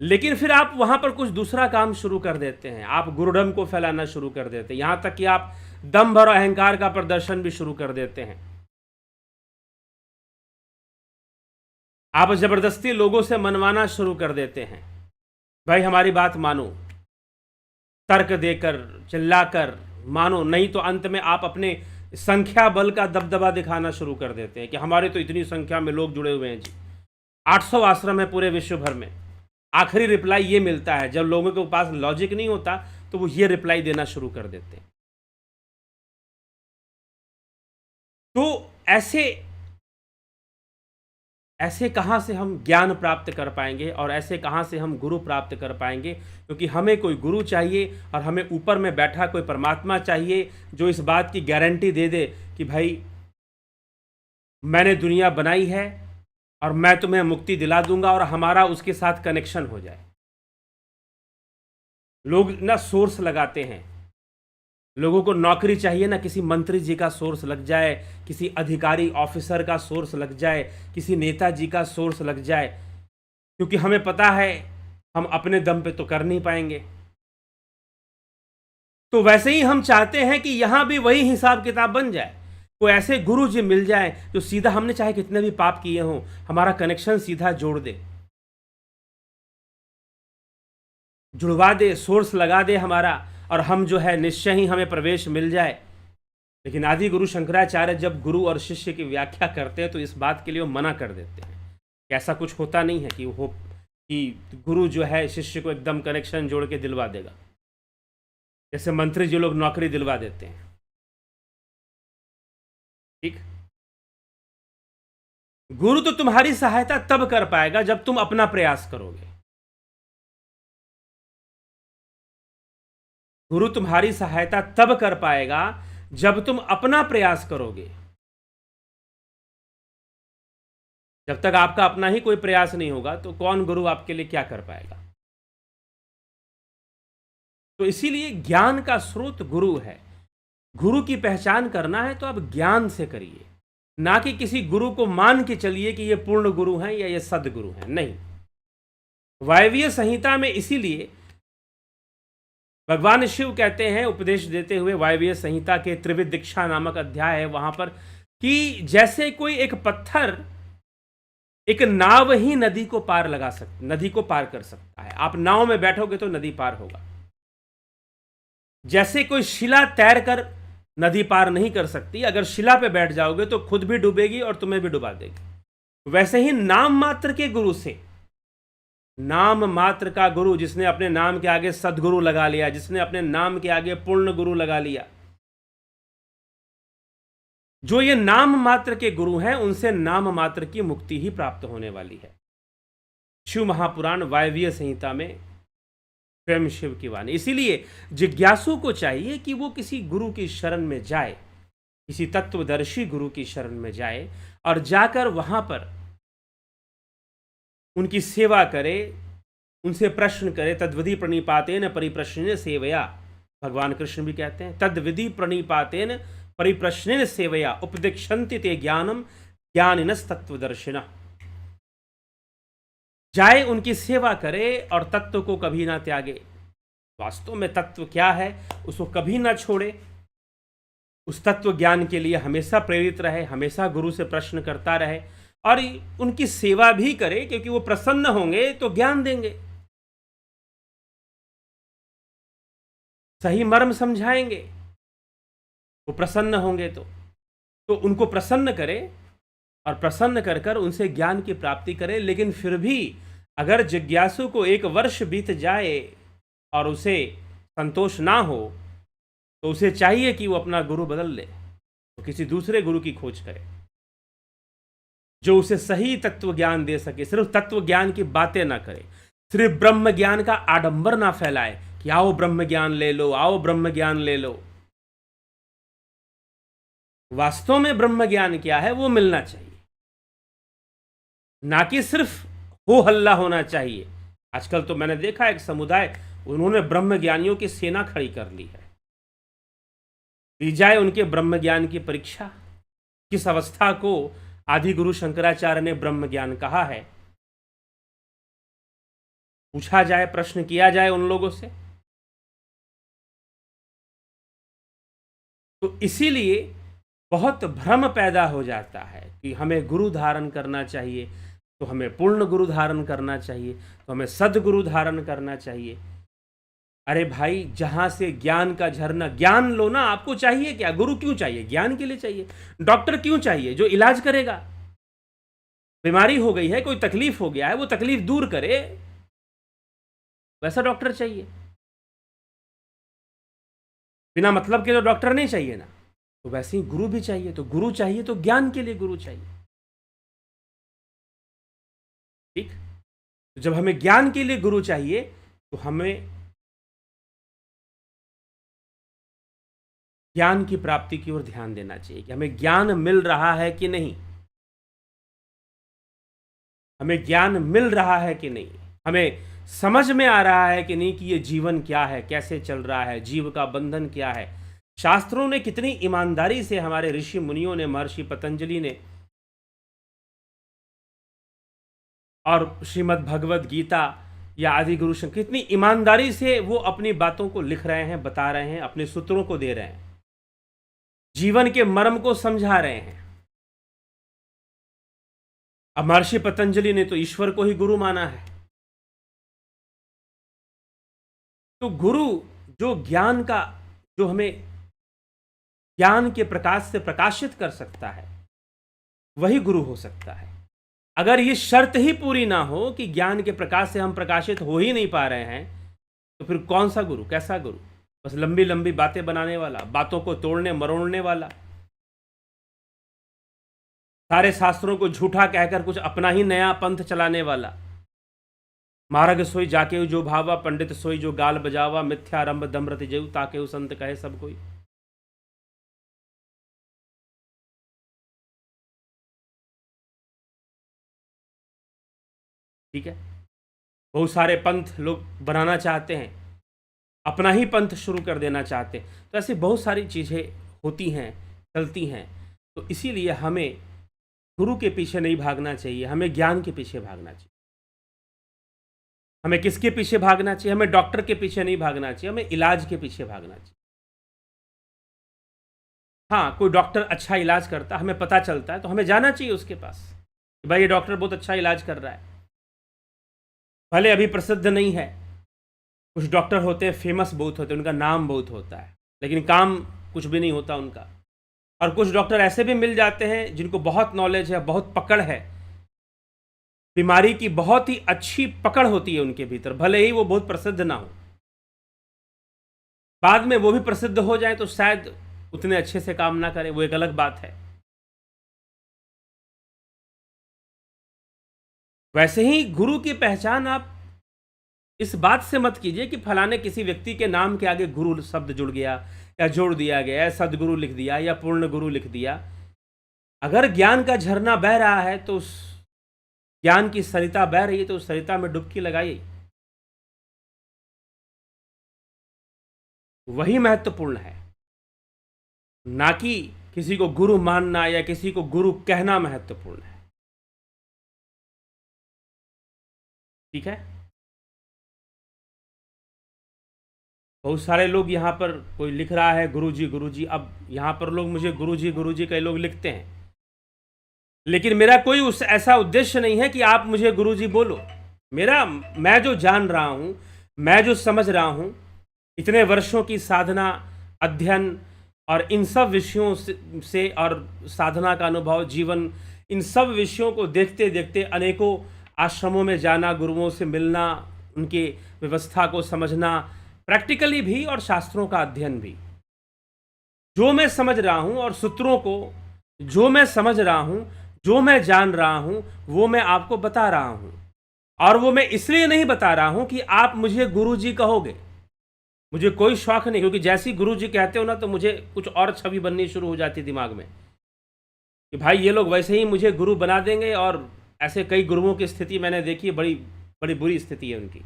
लेकिन फिर आप वहां पर कुछ दूसरा काम शुरू कर देते हैं। आप गुरुडम को फैलाना शुरू कर देते हैं, यहां तक कि आप दंभ और अहंकार का प्रदर्शन भी शुरू कर देते हैं। आप जबरदस्ती लोगों से मनवाना शुरू कर देते हैं, भाई हमारी बात मानो, तर्क देकर, चिल्लाकर मानो, नहीं तो अंत में आप अपने संख्या बल का दबदबा दिखाना शुरू कर देते हैं कि हमारे तो इतनी संख्या में लोग जुड़े हुए हैं जी, 800 आश्रम है पूरे विश्व भर में। आखिरी रिप्लाई ये मिलता है, जब लोगों के पास लॉजिक नहीं होता तो वो ये रिप्लाई देना शुरू कर देते हैं। तो ऐसे कहाँ से हम ज्ञान प्राप्त कर पाएंगे, और ऐसे कहाँ से हम गुरु प्राप्त कर पाएंगे? क्योंकि हमें कोई गुरु चाहिए, और हमें ऊपर में बैठा कोई परमात्मा चाहिए जो इस बात की गारंटी दे दे कि भाई मैंने दुनिया बनाई है और मैं तुम्हें मुक्ति दिला दूंगा, और हमारा उसके साथ कनेक्शन हो जाए। लोग ना सोर्स लगाते हैं, लोगों को नौकरी चाहिए ना, किसी मंत्री जी का सोर्स लग जाए, किसी अधिकारी ऑफिसर का सोर्स लग जाए, किसी नेताजी का सोर्स लग जाए, क्योंकि हमें पता है हम अपने दम पे तो कर नहीं पाएंगे। तो वैसे ही हम चाहते हैं कि यहां भी वही हिसाब किताब बन जाए। कोई ऐसे गुरु जी मिल जाए जो सीधा, हमने चाहे कितने भी पाप किए हों, हमारा कनेक्शन सीधा जोड़ दे, जुड़वा दे, सोर्स लगा दे हमारा, और हम जो है निश्चय ही हमें प्रवेश मिल जाए। लेकिन आदि गुरु शंकराचार्य जब गुरु और शिष्य की व्याख्या करते हैं तो इस बात के लिए वो मना कर देते हैं कि ऐसा कुछ होता नहीं है कि गुरु जो है शिष्य को एकदम कनेक्शन जोड़ के दिलवा देगा, जैसे मंत्री जो लोग नौकरी दिलवा देते हैं। ठीक, गुरु तो तुम्हारी सहायता तब कर पाएगा जब तुम अपना प्रयास करोगे। गुरु तुम्हारी सहायता तब कर पाएगा जब तुम अपना प्रयास करोगे। जब तक आपका अपना ही कोई प्रयास नहीं होगा तो कौन गुरु आपके लिए क्या कर पाएगा। तो इसीलिए ज्ञान का स्रोत गुरु है। गुरु की पहचान करना है तो आप ज्ञान से करिए, ना कि किसी गुरु को मान के चलिए कि ये पूर्ण गुरु हैं या ये सदगुरु हैं। नहीं, वायवीय संहिता में इसीलिए भगवान शिव कहते हैं, उपदेश देते हुए, वायवीय संहिता के त्रिविध दीक्षा नामक अध्याय है वहां पर, कि जैसे कोई एक पत्थर एक नाव ही नदी को पार कर सकता है। आप नाव में बैठोगे तो नदी पार होगा। जैसे कोई शिला तैर कर नदी पार नहीं कर सकती, अगर शिला पे बैठ जाओगे तो खुद भी डूबेगी और तुम्हें भी डुबा देगी। वैसे ही नाम मात्र के गुरु से, नाम मात्र का गुरु, जिसने अपने नाम के आगे सदगुरु लगा लिया, जिसने अपने नाम के आगे पूर्ण गुरु लगा लिया, जो ये नाम मात्र के गुरु हैं, उनसे नाम मात्र की मुक्ति ही प्राप्त होने वाली है। शिव महापुराण वायवीय संहिता में स्वयं शिव की वाणी। इसीलिए जिज्ञासु को चाहिए कि वो किसी गुरु की शरण में जाए, किसी तत्वदर्शी गुरु की शरण में जाए, और जाकर वहां पर उनकी सेवा करे, उनसे प्रश्न करे। तद्विधि प्रणिपातेन परिप्रश्नेन सेवया, भगवान कृष्ण भी कहते हैं, तद्विधि प्रणिपातेन परिप्रश्नेन सेवया उपदिक्षन्ति ते ज्ञानम ज्ञानिनस् तत्वदर्शिनः। जाए, उनकी सेवा करे और तत्व को कभी ना त्यागे। वास्तव में तत्व क्या है उसको कभी ना छोड़े, उस तत्व ज्ञान के लिए हमेशा प्रेरित रहे, हमेशा गुरु से प्रश्न करता रहे, और उनकी सेवा भी करे, क्योंकि वो प्रसन्न होंगे तो ज्ञान देंगे, सही मर्म समझाएंगे। वो प्रसन्न होंगे तो उनको प्रसन्न करे, और प्रसन्न कर कर उनसे ज्ञान की प्राप्ति करे। लेकिन फिर भी अगर जिज्ञासु को 1 वर्ष बीत जाए और उसे संतोष ना हो, तो उसे चाहिए कि वो अपना गुरु बदल ले, तो किसी दूसरे गुरु की खोज करे जो उसे सही तत्व ज्ञान दे सके। सिर्फ तत्व ज्ञान की बातें ना करे, सिर्फ ब्रह्म ज्ञान का आडंबर ना फैलाए कि आओ ब्रह्म ज्ञान ले लो, आओ ब्रह्म ज्ञान ले लो। वास्तव में ब्रह्म ज्ञान क्या है वो मिलना चाहिए, ना कि सिर्फ हो हल्ला होना चाहिए। आजकल तो मैंने देखा एक समुदाय, उन्होंने ब्रह्म ज्ञानियों की सेना खड़ी कर ली है। दी जाए उनके ब्रह्म ज्ञान की परीक्षा। किस अवस्था को आदि गुरु शंकराचार्य ने ब्रह्म ज्ञान कहा है, पूछा जाए, प्रश्न किया जाए उन लोगों से। तो इसीलिए बहुत भ्रम पैदा हो जाता है कि हमें गुरु धारण करना चाहिए, तो हमें पूर्ण गुरु धारण करना चाहिए, तो हमें सदगुरु धारण करना चाहिए। अरे भाई, जहां से ज्ञान का झरना, ज्ञान लो ना। आपको चाहिए क्या? गुरु क्यों चाहिए? ज्ञान के लिए चाहिए। डॉक्टर क्यों चाहिए? जो इलाज करेगा। बीमारी हो गई है, कोई तकलीफ हो गया है, वो तकलीफ दूर करे, वैसा डॉक्टर चाहिए। बिना मतलब के तो डॉक्टर नहीं चाहिए ना, तो वैसे ही गुरु भी चाहिए। तो गुरु चाहिए तो ज्ञान के लिए गुरु चाहिए। ठीक, तो जब हमें ज्ञान के लिए गुरु चाहिए तो हमें ज्ञान की प्राप्ति की ओर ध्यान देना चाहिए कि हमें ज्ञान मिल रहा है कि नहीं, हमें ज्ञान मिल रहा है कि नहीं, हमें समझ में आ रहा है कि नहीं कि ये जीवन क्या है, कैसे चल रहा है, जीव का बंधन क्या है। शास्त्रों ने कितनी ईमानदारी से, हमारे ऋषि मुनियों ने, महर्षि पतंजलि ने और श्रीमद् भगवद गीता, या आदि गुरु शंकर, कितनी ईमानदारी से वो अपनी बातों को लिख रहे हैं, बता रहे हैं, अपने सूत्रों को दे रहे हैं, जीवन के मर्म को समझा रहे हैं। अब महर्षि पतंजलि ने तो ईश्वर को ही गुरु माना है। तो गुरु जो ज्ञान का, जो हमें ज्ञान के प्रकाश से प्रकाशित कर सकता है, वही गुरु हो सकता है। अगर ये शर्त ही पूरी ना हो कि ज्ञान के प्रकाश से हम प्रकाशित हो ही नहीं पा रहे हैं, तो फिर कौन सा गुरु, कैसा गुरु? बस लंबी लंबी बातें बनाने वाला, बातों को तोड़ने मरोड़ने वाला, सारे शास्त्रों को झूठा कहकर कुछ अपना ही नया पंथ चलाने वाला। मार्ग सोई जाके जो भावा, पंडित सोई जो गाल बजावा, मिथ्यारंभ दम्रति जेऊ ताके संत कहे सब कोई। ठीक है, बहुत सारे पंथ लोग बनाना चाहते हैं, अपना ही पंथ शुरू कर देना चाहते हैं। तो ऐसी बहुत सारी चीज़ें होती हैं, चलती हैं। तो इसीलिए हमें गुरु के पीछे नहीं भागना चाहिए, हमें ज्ञान के पीछे भागना चाहिए। हमें किसके पीछे भागना चाहिए? हमें डॉक्टर के पीछे नहीं भागना चाहिए, हमें इलाज के पीछे भागना चाहिए। हाँ, कोई डॉक्टर अच्छा इलाज करता, हमें पता चलता है, तो हमें जाना चाहिए उसके पास कि भाई ये डॉक्टर बहुत अच्छा इलाज कर रहा है। भले अभी प्रसिद्ध नहीं है, कुछ डॉक्टर होते हैं फेमस बहुत होते हैं, उनका नाम बहुत होता है, लेकिन काम कुछ भी नहीं होता उनका। और कुछ डॉक्टर ऐसे भी मिल जाते हैं जिनको बहुत नॉलेज है, बहुत पकड़ है, बीमारी की बहुत ही अच्छी पकड़ होती है उनके भीतर, भले ही वो बहुत प्रसिद्ध ना हो। बाद में वो भी प्रसिद्ध हो जाए तो शायद उतने अच्छे से काम ना करे, वो एक अलग बात है। वैसे ही गुरु की पहचान आप इस बात से मत कीजिए कि फलाने किसी व्यक्ति के नाम के आगे गुरु शब्द जुड़ गया या जोड़ दिया गया, या सदगुरु लिख दिया या पूर्ण गुरु लिख दिया। अगर ज्ञान का झरना बह रहा है तो उस ज्ञान की सरिता बह रही है तो उस सरिता में डुबकी लगाइए, वही महत्वपूर्ण है, ना कि किसी को गुरु मानना या किसी को गुरु कहना महत्वपूर्ण है। ठीक है, बहुत सारे लोग यहाँ पर, कोई लिख रहा है गुरुजी गुरुजी, अब यहाँ पर लोग मुझे गुरुजी गुरुजी कई लोग लिखते हैं, लेकिन मेरा कोई उस ऐसा उद्देश्य नहीं है कि आप मुझे गुरुजी बोलो। मैं जो जान रहा हूँ, मैं जो समझ रहा हूँ, इतने वर्षों की साधना, अध्ययन और इन सब विषयों से और साधना का अनुभव, जीवन, इन सब विषयों को देखते देखते अनेकों आश्रमों में जाना, गुरुओं से मिलना, उनकी व्यवस्था को समझना, प्रैक्टिकली भी और शास्त्रों का अध्ययन भी, जो मैं समझ रहा हूँ और सूत्रों को जो मैं समझ रहा हूँ, जो मैं जान रहा हूँ, वो मैं आपको बता रहा हूँ। और वो मैं इसलिए नहीं बता रहा हूँ कि आप मुझे गुरुजी कहोगे, मुझे कोई शौक नहीं, क्योंकि जैसी गुरुजी कहते हो ना तो मुझे कुछ और छवि बननी शुरू हो जाती दिमाग में कि भाई ये लोग वैसे ही मुझे गुरु बना देंगे। और ऐसे कई गुरुओं की स्थिति मैंने देखी है, बड़ी बड़ी बुरी स्थिति है उनकी।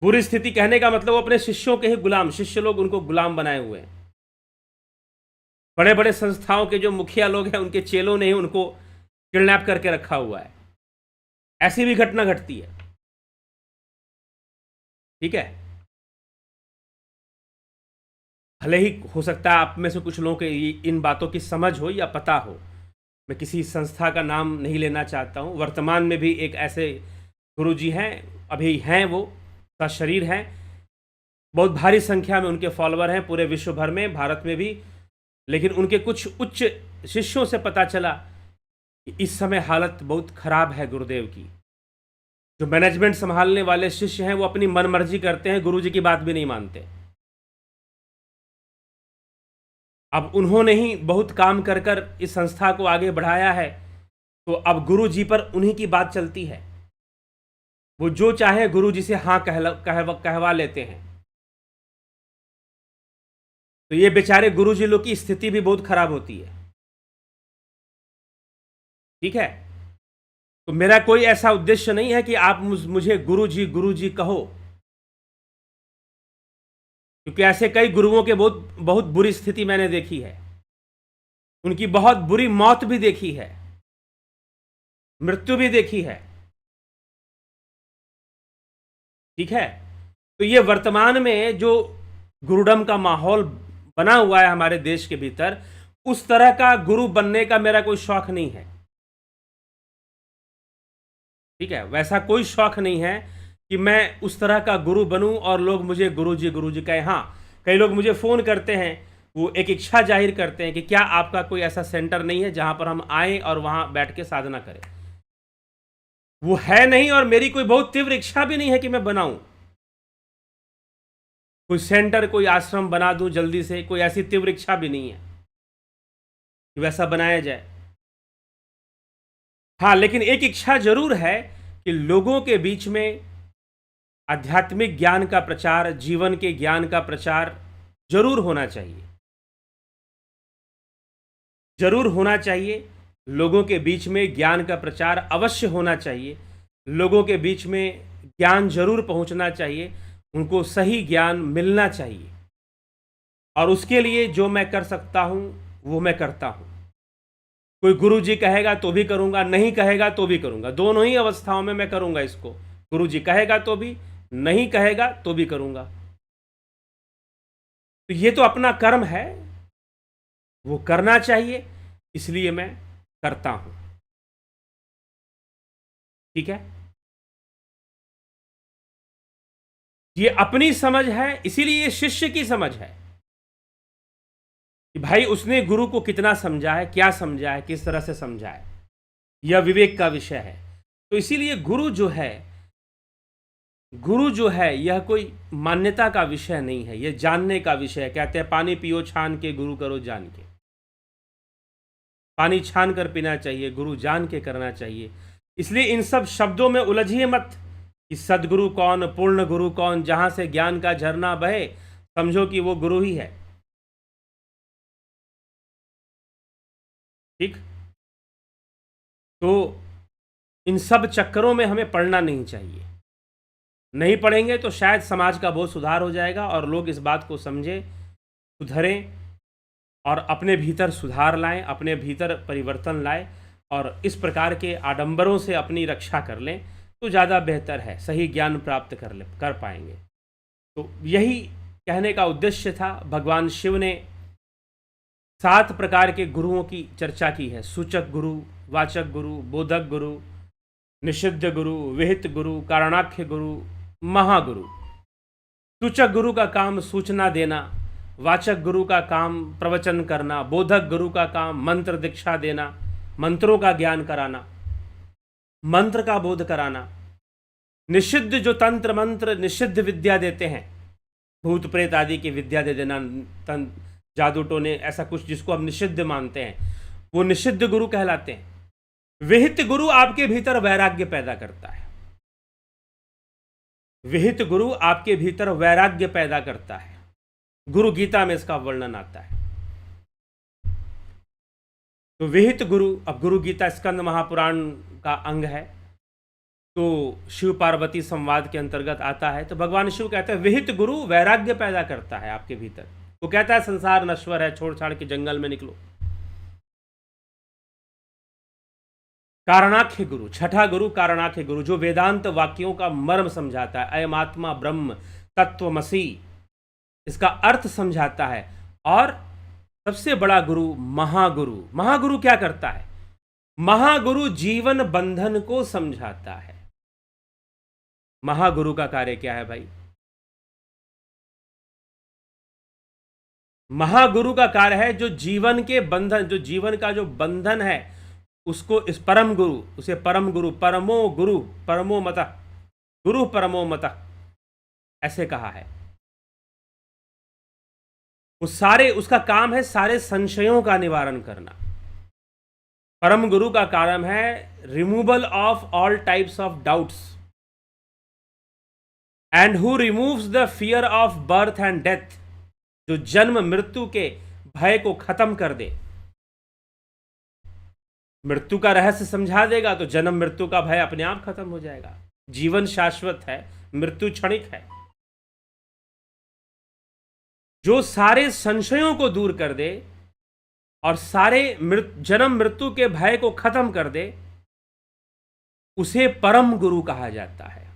बुरी स्थिति कहने का मतलब वो अपने शिष्यों के ही गुलाम, शिष्य लोग उनको गुलाम बनाए हुए हैं। बड़े बड़े संस्थाओं के जो मुखिया लोग हैं, उनके चेलों ने ही उनको किडनैप करके रखा हुआ है। ऐसी भी घटना घटती है। ठीक है, भले ही हो सकता है आप में से कुछ लोगों के इन बातों की समझ हो या पता हो। मैं किसी संस्था का नाम नहीं लेना चाहता हूँ। वर्तमान में भी एक ऐसे गुरुजी हैं, अभी हैं, वो का शरीर है, बहुत भारी संख्या में उनके फॉलोअर हैं पूरे विश्व भर में, भारत में भी। लेकिन उनके कुछ उच्च शिष्यों से पता चला कि इस समय हालत बहुत खराब है गुरुदेव की। जो मैनेजमेंट संभालने वाले शिष्य हैं वो अपनी मनमर्जी करते हैं, गुरुजी की बात भी नहीं मानते। अब उन्होंने ही बहुत काम कर कर इस संस्था को आगे बढ़ाया है, तो अब गुरु जी पर उन्हीं की बात चलती है। वो जो चाहे गुरु जी से हाँ कहवा लेते हैं। तो ये बेचारे गुरु जी लोग की स्थिति भी बहुत खराब होती है। ठीक है, तो मेरा कोई ऐसा उद्देश्य नहीं है कि आप मुझे गुरु जी कहो, क्योंकि ऐसे कई गुरुओं के बहुत बहुत बुरी स्थिति मैंने देखी है, उनकी बहुत बुरी मौत भी देखी है, मृत्यु भी देखी है। ठीक है। तो ये वर्तमान में जो गुरुडम का माहौल बना हुआ है हमारे देश के भीतर, उस तरह का गुरु बनने का मेरा कोई शौक नहीं है। ठीक है, वैसा कोई शौक नहीं है कि मैं उस तरह का गुरु बनूं और लोग मुझे गुरु जी कहें। हाँ, कई लोग मुझे फ़ोन करते हैं, वो एक इच्छा जाहिर करते हैं कि क्या आपका कोई ऐसा सेंटर नहीं है जहां पर हम आएं और वहां बैठ के साधना करें। वो है नहीं, और मेरी कोई बहुत तीव्र इच्छा भी नहीं है कि मैं बनाऊं कोई सेंटर, कोई आश्रम बना दूं जल्दी से। कोई ऐसी तीव्र इच्छा भी नहीं है कि वैसा बनाया जाए। हाँ, लेकिन एक इच्छा जरूर है कि लोगों के बीच में आध्यात्मिक ज्ञान का प्रचार, जीवन के ज्ञान का प्रचार जरूर होना चाहिए। जरूर होना चाहिए। लोगों के बीच में ज्ञान का प्रचार अवश्य होना चाहिए। लोगों के बीच में ज्ञान जरूर पहुंचना चाहिए। उनको सही ज्ञान मिलना चाहिए। और उसके लिए जो मैं कर सकता हूं वो मैं करता हूं। कोई गुरु जी कहेगा तो भी करूंगा, नहीं कहेगा तो भी करूंगा। दोनों ही अवस्थाओं में मैं करूंगा इसको। गुरु जी कहेगा तो भी, नहीं कहेगा तो भी करूंगा। तो ये तो अपना कर्म है, वो करना चाहिए, इसलिए मैं करता हूं। ठीक है, ये अपनी समझ है, इसीलिए ये शिष्य की समझ है कि भाई उसने गुरु को कितना समझा है, क्या समझा है, किस तरह से समझा है। यह विवेक का विषय है। तो इसीलिए गुरु जो है यह कोई मान्यता का विषय नहीं है, यह जानने का विषय है। कहते हैं पानी पियो छान के, गुरु करो जान के। पानी छान कर पीना चाहिए, गुरु जान के करना चाहिए। इसलिए इन सब शब्दों में उलझिए मत कि सदगुरु कौन, पूर्ण गुरु कौन। जहां से ज्ञान का झरना बहे समझो कि वो गुरु ही है। ठीक, तो इन सब चक्करों में हमें पढ़ना नहीं चाहिए। नहीं पढ़ेंगे तो शायद समाज का बहुत सुधार हो जाएगा और लोग इस बात को समझें, सुधरें और अपने भीतर सुधार लाएं, अपने भीतर परिवर्तन लाएं और इस प्रकार के आडंबरों से अपनी रक्षा कर लें तो ज़्यादा बेहतर है। सही ज्ञान प्राप्त कर पाएंगे। तो यही कहने का उद्देश्य था। भगवान शिव ने 7 प्रकार के गुरुओं की चर्चा की है। सूचक गुरु, वाचक गुरु, बोधक गुरु, निषिद्ध गुरु, विहित गुरु, कारणाख्य गुरु, महागुरु। सूचक गुरु का काम सूचना देना, वाचक गुरु का काम प्रवचन करना, बोधक गुरु का काम मंत्र दीक्षा देना, मंत्रों का ज्ञान कराना, मंत्र का बोध कराना। निषिद्ध जो तंत्र मंत्र निषिद्ध विद्या देते हैं, भूत प्रेत आदि की विद्या दे देना, जादू टोने, ऐसा कुछ जिसको हम निषिद्ध मानते हैं, वो निषिद्ध गुरु कहलाते हैं। विहित गुरु आपके भीतर वैराग्य पैदा करता है। विहित गुरु आपके भीतर वैराग्य पैदा करता है। गुरु गीता में इसका वर्णन आता है। तो विहित गुरु, अब गुरु गीता स्कंद महापुराण का अंग है, तो शिव पार्वती संवाद के अंतर्गत आता है। तो भगवान शिव कहते हैं विहित गुरु वैराग्य पैदा करता है आपके भीतर। वो कहता है संसार नश्वर है, छोड़ छाड़ के जंगल में निकलो। कारणाख्य गुरु, छठा गुरु कारणाख्य गुरु, जो वेदांत वाक्यों का मर्म समझाता है। अयम आत्मा ब्रह्म तत्वमसी, इसका अर्थ समझाता है। और सबसे बड़ा गुरु महागुरु। महागुरु क्या करता है? महागुरु जीवन बंधन को समझाता है। महागुरु का कार्य क्या है भाई? महागुरु का कार्य है जो जीवन के बंधन, जो जीवन का जो बंधन है उसको, इस परम गुरु, उसे परम गुरु, परमो गुरु, परमो मतः, गुरु परमो मतः ऐसे कहा है। उसका काम है सारे संशयों का निवारण करना। परम गुरु का काम है removal of all types of doubts, and who removes the fear of birth and death, जो जन्म मृत्यु के भय को खत्म कर दे। मृत्यु का रहस्य समझा देगा तो जन्म मृत्यु का भय अपने आप खत्म हो जाएगा। जीवन शाश्वत है, मृत्यु क्षणिक है। जो सारे संशयों को दूर कर दे और सारे जन्म मृत्यु के भय को खत्म कर दे, उसे परम गुरु कहा जाता है।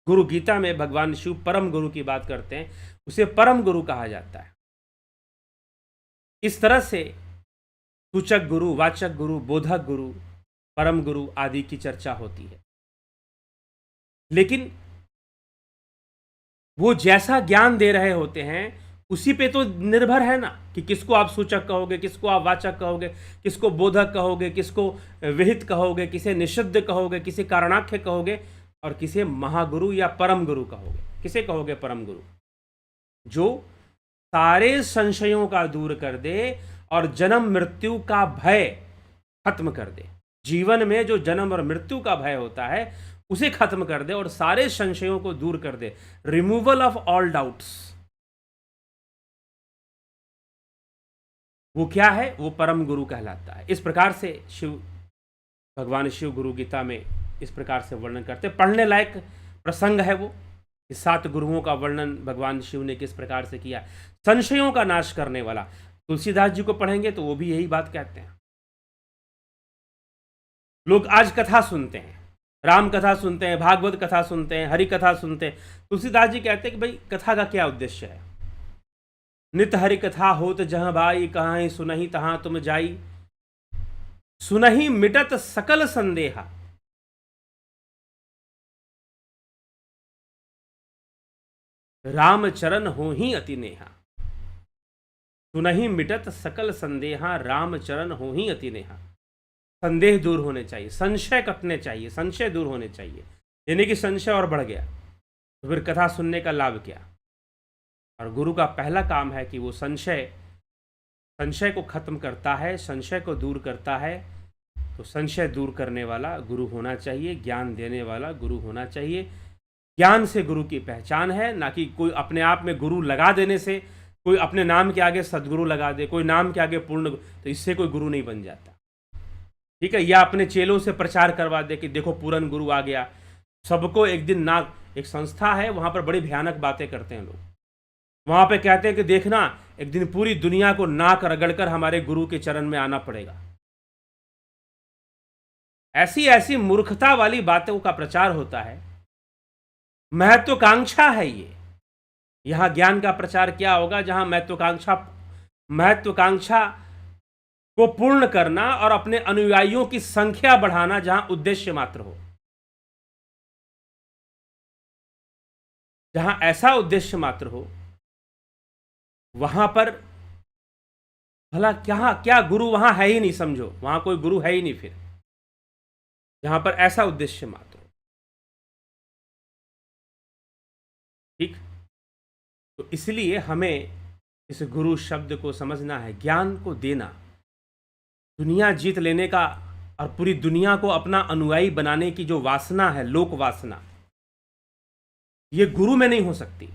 गुरु गीता में भगवान शिव परम गुरु की बात करते हैं, उसे परम गुरु कहा जाता है। इस तरह से सूचक गुरु, वाचक गुरु, बोधक गुरु, परम गुरु आदि की चर्चा होती है। लेकिन वो जैसा ज्ञान दे रहे होते हैं उसी पे तो निर्भर है ना, कि किसको आप सूचक कहोगे, किसको आप वाचक कहोगे, किसको बोधक कहोगे, किसको विहित कहोगे, किसे निषिद्ध कहोगे, किसे कारणाख्य कहोगे, और किसे महागुरु या परम गुरु कहोगे। किसे कहोगे परम गुरु? जो सारे संशयों का दूर कर दे और जन्म मृत्यु का भय खत्म कर दे। जीवन में जो जन्म और मृत्यु का भय होता है उसे खत्म कर दे और सारे संशयों को दूर कर दे। रिमूवल ऑफ ऑल डाउट्स, वो क्या है? वो परम गुरु कहलाता है। इस प्रकार से भगवान शिव गुरु गीता में इस प्रकार से वर्णन करते। पढ़ने लायक प्रसंग है वो। इस 7 गुरुओं का वर्णन भगवान शिव ने किस प्रकार से किया। संशयों का नाश करने वाला। तुलसीदास जी को पढ़ेंगे तो वो भी यही बात कहते हैं। लोग आज कथा सुनते हैं, राम कथा सुनते हैं, भागवत कथा सुनते हैं, हरि कथा सुनते हैं। तुलसीदास जी कहते हैं कि भाई कथा का क्या उद्देश्य है? नित हरि कथा होत जहां भाई, कहां सुनहि तहां तुम जाई, सुनहि मिटत सकल संदेहा। राम चरण हो ही अति नेहा। सुनहि मिटत सकल संदेहा, राम चरण हो ही अति नेहा। संदेह दूर होने चाहिए, संशय कटने चाहिए, संशय दूर होने चाहिए। यानी कि संशय और बढ़ गया तो फिर कथा सुनने का लाभ क्या? और गुरु का पहला काम है कि वो संशय को खत्म करता है, संशय को दूर करता है। तो संशय दूर करने वाला गुरु होना चाहिए, ज्ञान देने वाला गुरु होना चाहिए। ज्ञान से गुरु की पहचान है, ना कि कोई अपने आप में गुरु लगा देने से। कोई अपने नाम के आगे सदगुरु लगा दे, कोई नाम के आगे पूर्ण, तो इससे कोई गुरु नहीं बन जाता। ठीक है? या अपने चेलों से प्रचार करवा दे कि देखो पूर्ण गुरु आ गया, सबको एक दिन नाक, एक संस्था है वहां पर बड़ी भयानक बातें करते हैं लोग। वहां पे कहते हैं कि देखना एक दिन पूरी दुनिया को नाक रगड़कर हमारे गुरु के चरण में आना पड़ेगा। ऐसी ऐसी मूर्खता वाली बातों का प्रचार होता है। महत्वाकांक्षा है ये। यहां ज्ञान का प्रचार क्या होगा? जहां महत्वाकांक्षा को पूर्ण करना और अपने अनुयायियों की संख्या बढ़ाना, जहां उद्देश्य मात्र हो। जहां ऐसा उद्देश्य मात्र हो वहां पर भला क्या गुरु वहां है ही नहीं, समझो वहां कोई गुरु है ही नहीं। फिर जहां पर ऐसा उद्देश्य मात्र हो। ठीक? तो इसलिए हमें इस गुरु शब्द को समझना है, ज्ञान को देना, दुनिया जीत लेने का और पूरी दुनिया को अपना अनुयायी बनाने की जो वासना है, लोक वासना, ये गुरु में नहीं हो सकती।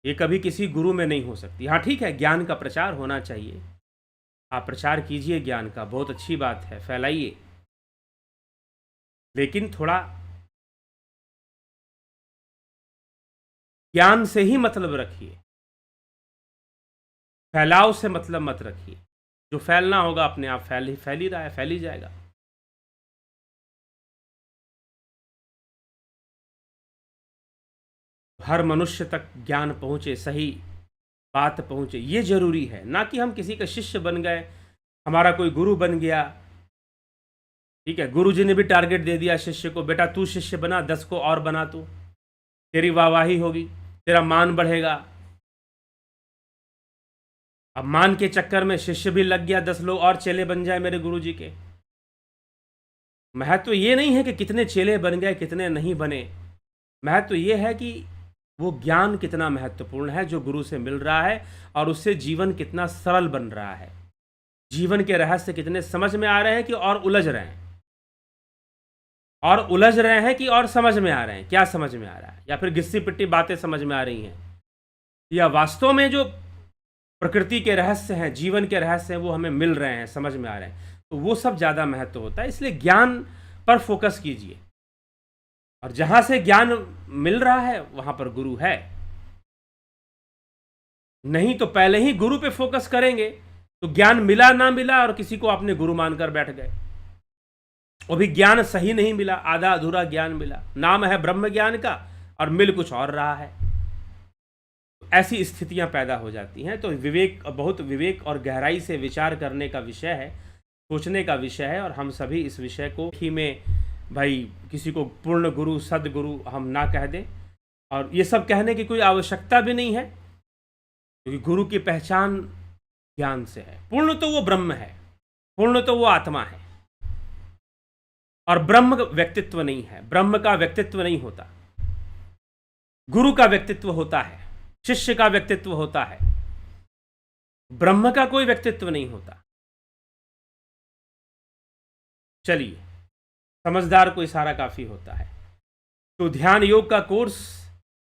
ये कभी किसी गुरु में नहीं हो सकती। हाँ ठीक है, ज्ञान का प्रचार होना चाहिए, आप प्रचार कीजिए ज्ञान का, बहुत अच्छी बात है, फैलाइए, लेकिन थोड़ा ज्ञान से ही मतलब रखिए, फैलाव से मतलब मत रखिए। जो फैलना होगा अपने आप फैल ही रहा है, फैल ही जाएगा। हर मनुष्य तक ज्ञान पहुंचे, सही बात पहुंचे, ये जरूरी है। ना कि हम किसी का शिष्य बन गए, हमारा कोई गुरु बन गया। ठीक है, गुरु जी ने भी टारगेट दे दिया शिष्य को, बेटा तू शिष्य बना, 10 को और बना, तू तेरी वाहवाही होगी, तेरा मान बढ़ेगा। अब मान के चक्कर में शिष्य भी लग गया, 10 लोग और चेले बन जाए मेरे गुरु जी के। महत्व ये नहीं है कि कितने चेले बन गए कितने नहीं बने, महत्व ये है कि वो ज्ञान कितना महत्वपूर्ण है जो गुरु से मिल रहा है, और उससे जीवन कितना सरल बन रहा है, जीवन के रहस्य कितने समझ में आ रहे हैं कि और उलझ रहे हैं, और उलझ रहे हैं कि और समझ में आ रहे हैं। क्या समझ में आ रहा है? या फिर घिस्सी पिट्टी बातें समझ में आ रही हैं, या वास्तव में जो प्रकृति के रहस्य हैं, जीवन के रहस्य हैं, वो हमें मिल रहे हैं, समझ में आ रहे हैं। तो वो सब ज़्यादा महत्व होता है। इसलिए ज्ञान पर फोकस कीजिए, और जहां से ज्ञान मिल रहा है वहां पर गुरु है। नहीं तो पहले ही गुरु पे फोकस करेंगे तो ज्ञान मिला ना मिला और किसी को आपने गुरु मानकर बैठ गए। वो भी ज्ञान सही नहीं मिला, आधा अधूरा ज्ञान मिला, नाम है ब्रह्म ज्ञान का और मिल कुछ और रहा है। ऐसी स्थितियां पैदा हो जाती हैं। तो विवेक, बहुत विवेक और गहराई से विचार करने का विषय है, सोचने का विषय है। और हम सभी इस विषय को ही में भाई किसी को पूर्ण गुरु सदगुरु हम ना कह दें, और ये सब कहने की कोई आवश्यकता भी नहीं है, क्योंकि गुरु की पहचान ज्ञान से है। पूर्ण तो वो ब्रह्म है, पूर्ण तो वो आत्मा है, और ब्रह्म व्यक्तित्व नहीं है। ब्रह्म का व्यक्तित्व नहीं होता, गुरु का व्यक्तित्व होता है, शिष्य का व्यक्तित्व होता है, ब्रह्म का कोई व्यक्तित्व नहीं होता। चलिए, समझदार को इशारा काफी होता है। तो ध्यान योग का कोर्स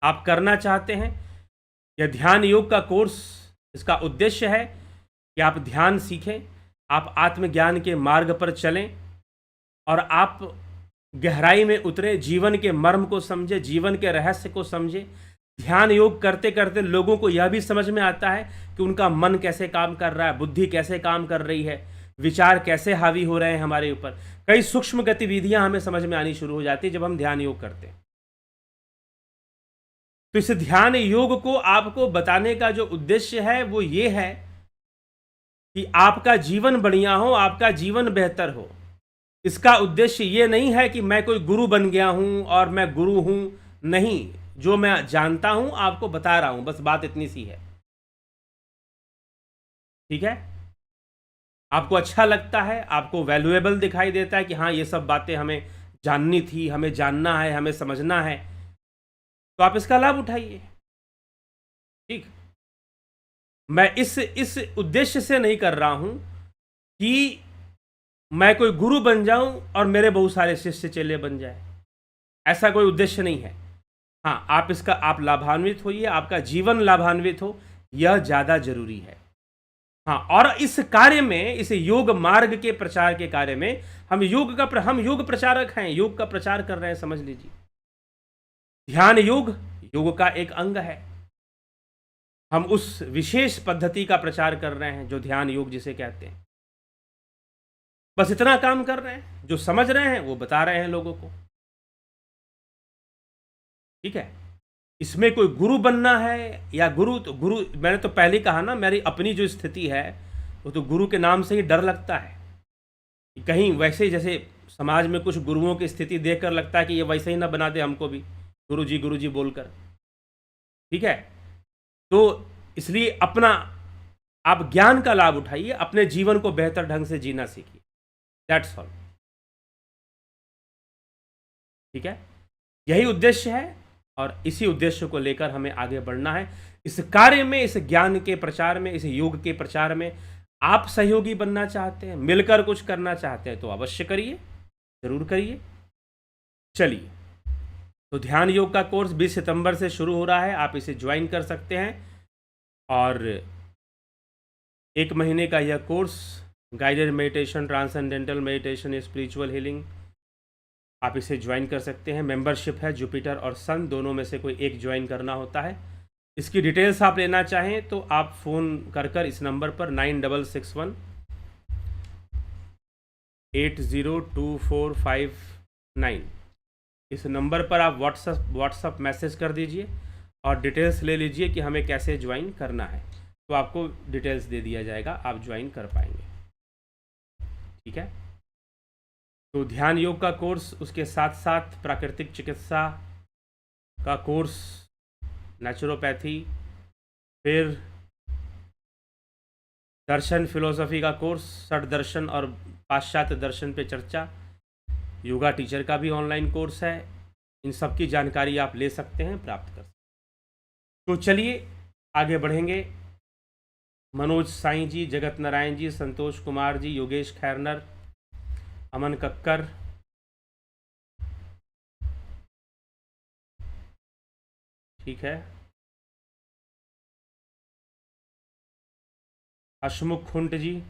आप करना चाहते हैं, यह ध्यान योग का कोर्स, इसका उद्देश्य है कि आप ध्यान सीखें, आप आत्मज्ञान के मार्ग पर चलें और आप गहराई में उतरे, जीवन के मर्म को समझे, जीवन के रहस्य को समझे। ध्यान योग करते करते लोगों को यह भी समझ में आता है कि उनका मन कैसे काम कर रहा है, बुद्धि कैसे काम कर रही है, विचार कैसे हावी हो रहे हैं हमारे ऊपर। कई सूक्ष्म गतिविधियां हमें समझ में आनी शुरू हो जाती है जब हम ध्यान योग करते हैं। तो इस ध्यान योग को आपको बताने का जो उद्देश्य है वो ये है कि आपका जीवन बढ़िया हो, आपका जीवन बेहतर हो। इसका उद्देश्य ये नहीं है कि मैं कोई गुरु बन गया हूं और मैं गुरु हूं, नहीं। जो मैं जानता हूं आपको बता रहा हूं, बस बात इतनी सी है। ठीक है, आपको अच्छा लगता है, आपको वैल्यूएबल दिखाई देता है कि हाँ ये सब बातें हमें जाननी थी, हमें जानना है, हमें समझना है, तो आप इसका लाभ उठाइए। ठीक, मैं इस उद्देश्य से नहीं कर रहा हूं कि मैं कोई गुरु बन जाऊं और मेरे बहुत सारे शिष्य चेले बन जाए, ऐसा कोई उद्देश्य नहीं है। हाँ, आप लाभान्वित होइए, आपका जीवन लाभान्वित हो, यह ज़्यादा जरूरी है। हाँ, और इस कार्य में, इस योग मार्ग के प्रचार के कार्य में हम योग प्रचारक हैं, योग का प्रचार कर रहे हैं, समझ लीजिए। ध्यान योग योग का एक अंग है। हम उस विशेष पद्धति का प्रचार कर रहे हैं जो ध्यान योग जिसे कहते हैं। बस इतना काम कर रहे हैं, जो समझ रहे हैं वो बता रहे हैं लोगों को। ठीक है, इसमें कोई गुरु बनना है या गुरु, मैंने तो पहले कहा ना, मेरी अपनी जो स्थिति है वो तो गुरु के नाम से ही डर लगता है कि कहीं वैसे ही, जैसे समाज में कुछ गुरुओं की स्थिति देखकर लगता है कि ये वैसे ही ना बना दे हमको भी गुरु जी बोलकर। ठीक है, तो इसलिए अपना आप ज्ञान का लाभ उठाइए, अपने जीवन को बेहतर ढंग से जीना सीखिए, दैट्स ऑल। ठीक है, यही उद्देश्य है और इसी उद्देश्य को लेकर हमें आगे बढ़ना है। इस कार्य में, इस ज्ञान के प्रचार में, इस योग के प्रचार में आप सहयोगी बनना चाहते हैं, मिलकर कुछ करना चाहते हैं तो अवश्य करिए, जरूर करिए। चलिए, तो ध्यान योग का कोर्स 20 सितंबर से शुरू हो रहा है, आप इसे ज्वाइन कर सकते हैं। और 1 महीने का यह course guided meditation, transcendental meditation, spiritual healing, आप इसे ज्वाइन कर सकते हैं। मेंबरशिप है जुपिटर और सन, दोनों में से कोई एक ज्वाइन करना होता है। इसकी डिटेल्स आप लेना चाहें तो आप फ़ोन कर इस नंबर पर 9661 802459, इस नंबर पर आप व्हाट्सअप मैसेज कर दीजिए और डिटेल्स ले लीजिए कि हमें कैसे ज्वाइन करना है, तो आपको डिटेल्स दे दिया जाएगा, आप ज्वाइन कर पाएंगे। ठीक है, तो ध्यान योग का कोर्स, उसके साथ साथ प्राकृतिक चिकित्सा का कोर्स, नेचुरोपैथी, फिर दर्शन फिलोसफी का कोर्स, षट दर्शन और पाश्चात्य दर्शन पे चर्चा, योगा टीचर का भी ऑनलाइन कोर्स है। इन सब की जानकारी आप ले सकते हैं, प्राप्त कर सकते हैं। तो चलिए आगे बढ़ेंगे। मनोज साईं जी, जगत नारायण जी, संतोष कुमार जी, योगेश खैरनर, अमन कक्कर, ठीक है, हसमुख खुंट जी,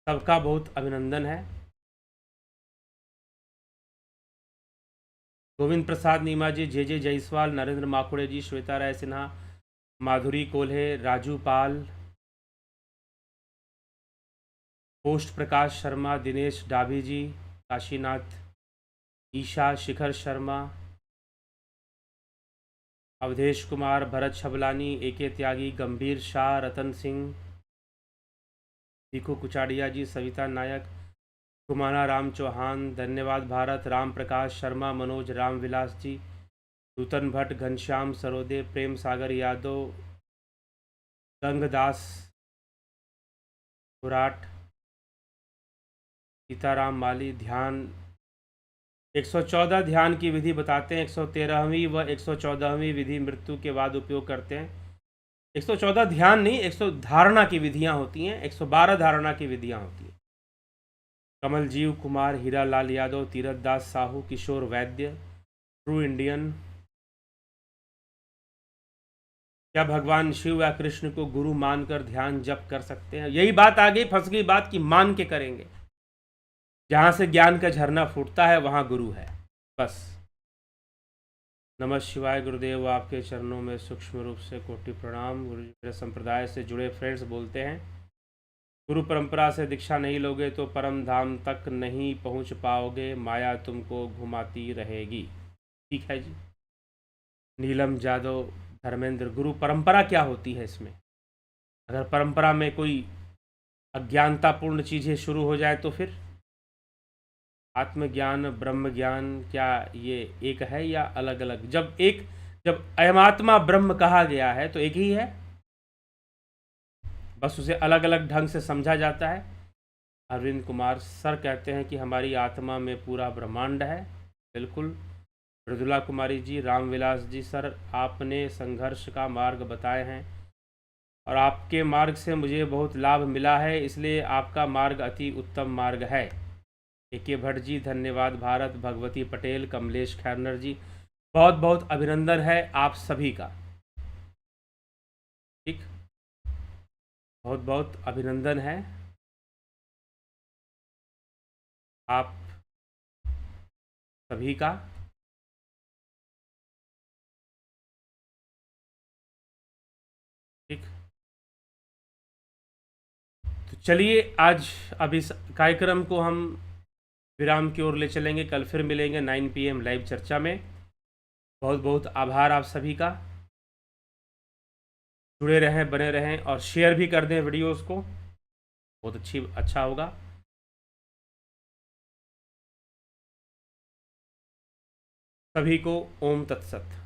सबका बहुत अभिनंदन है। गोविंद प्रसाद नीमा जी, जे जायसवाल, नरेंद्र माकुड़े जी, श्वेता राय सिन्हा, माधुरी कोल्हे, राजू पाल, पोस्ट प्रकाश शर्मा, दिनेश डाभी जी, काशीनाथ, ईशा, शिखर शर्मा, अवधेश कुमार, भरत छबलानी, एके त्यागी, गंभीर शाह, रतन सिंह, दीकू कुचाड़िया जी, सविता नायक, कुमाना राम चौहान, धन्यवाद भारत, राम प्रकाश शर्मा, मनोज रामविलास जी, नूतन भट्ट, घनश्याम सरोदे, प्रेम सागर यादव, गंगदास गुराट, सीताराम माली। ध्यान 114 ध्यान की विधि बताते हैं। 113वीं व 114वीं विधि मृत्यु के बाद उपयोग करते हैं। 114 ध्यान नहीं, 100 धारणा की विधियां होती हैं, 112 धारणा की विधियां होती हैं। कमलजीव कुमार, हीरा लाल यादव, तीरथ दास साहू, किशोर वैद्य, ट्रू इंडियन। क्या भगवान शिव या कृष्ण को गुरु मानकर ध्यान जप कर सकते हैं? यही बात आ गई, फंस गई बात कि मान के करेंगे। जहां से ज्ञान का झरना फूटता है वहां गुरु है, बस। नमः शिवाय गुरुदेव, आपके चरणों में सूक्ष्म रूप से कोटि प्रणाम। गुरु जी, मेरे संप्रदाय से जुड़े फ्रेंड्स बोलते हैं, गुरु परंपरा से दीक्षा नहीं लोगे तो परम धाम तक नहीं पहुंच पाओगे, माया तुमको घुमाती रहेगी। ठीक है जी। नीलम जादव, धर्मेंद्र, गुरु परंपरा क्या होती है इसमें? अगर परंपरा में कोई अज्ञानतापूर्ण चीज़ें शुरू हो जाए तो फिर आत्मज्ञान ब्रह्म ज्ञान क्या ये एक है या अलग अलग? जब अयमात्मा ब्रह्म कहा गया है तो एक ही है, बस उसे अलग अलग ढंग से समझा जाता है। अरविंद कुमार सर कहते हैं कि हमारी आत्मा में पूरा ब्रह्मांड है। बिल्कुल। मृदुला कुमारी जी, रामविलास जी, सर आपने संघर्ष का मार्ग बताए हैं और आपके मार्ग से मुझे बहुत लाभ मिला है, इसलिए आपका मार्ग अति उत्तम मार्ग है। एके भट्ट जी, धन्यवाद भारत। भगवती पटेल, कमलेश खैरनर जी, बहुत बहुत अभिनंदन है आप सभी का। ठीक, बहुत बहुत अभिनंदन है आप सभी का। ठीक, तो चलिए आज अब इस कार्यक्रम को हम विराम की ओर ले चलेंगे। कल फिर मिलेंगे 9 PM लाइव चर्चा में। बहुत बहुत आभार आप सभी का। जुड़े रहें, बने रहें और शेयर भी कर दें वीडियोस को, बहुत अच्छा होगा। सभी को ओम तत्सत।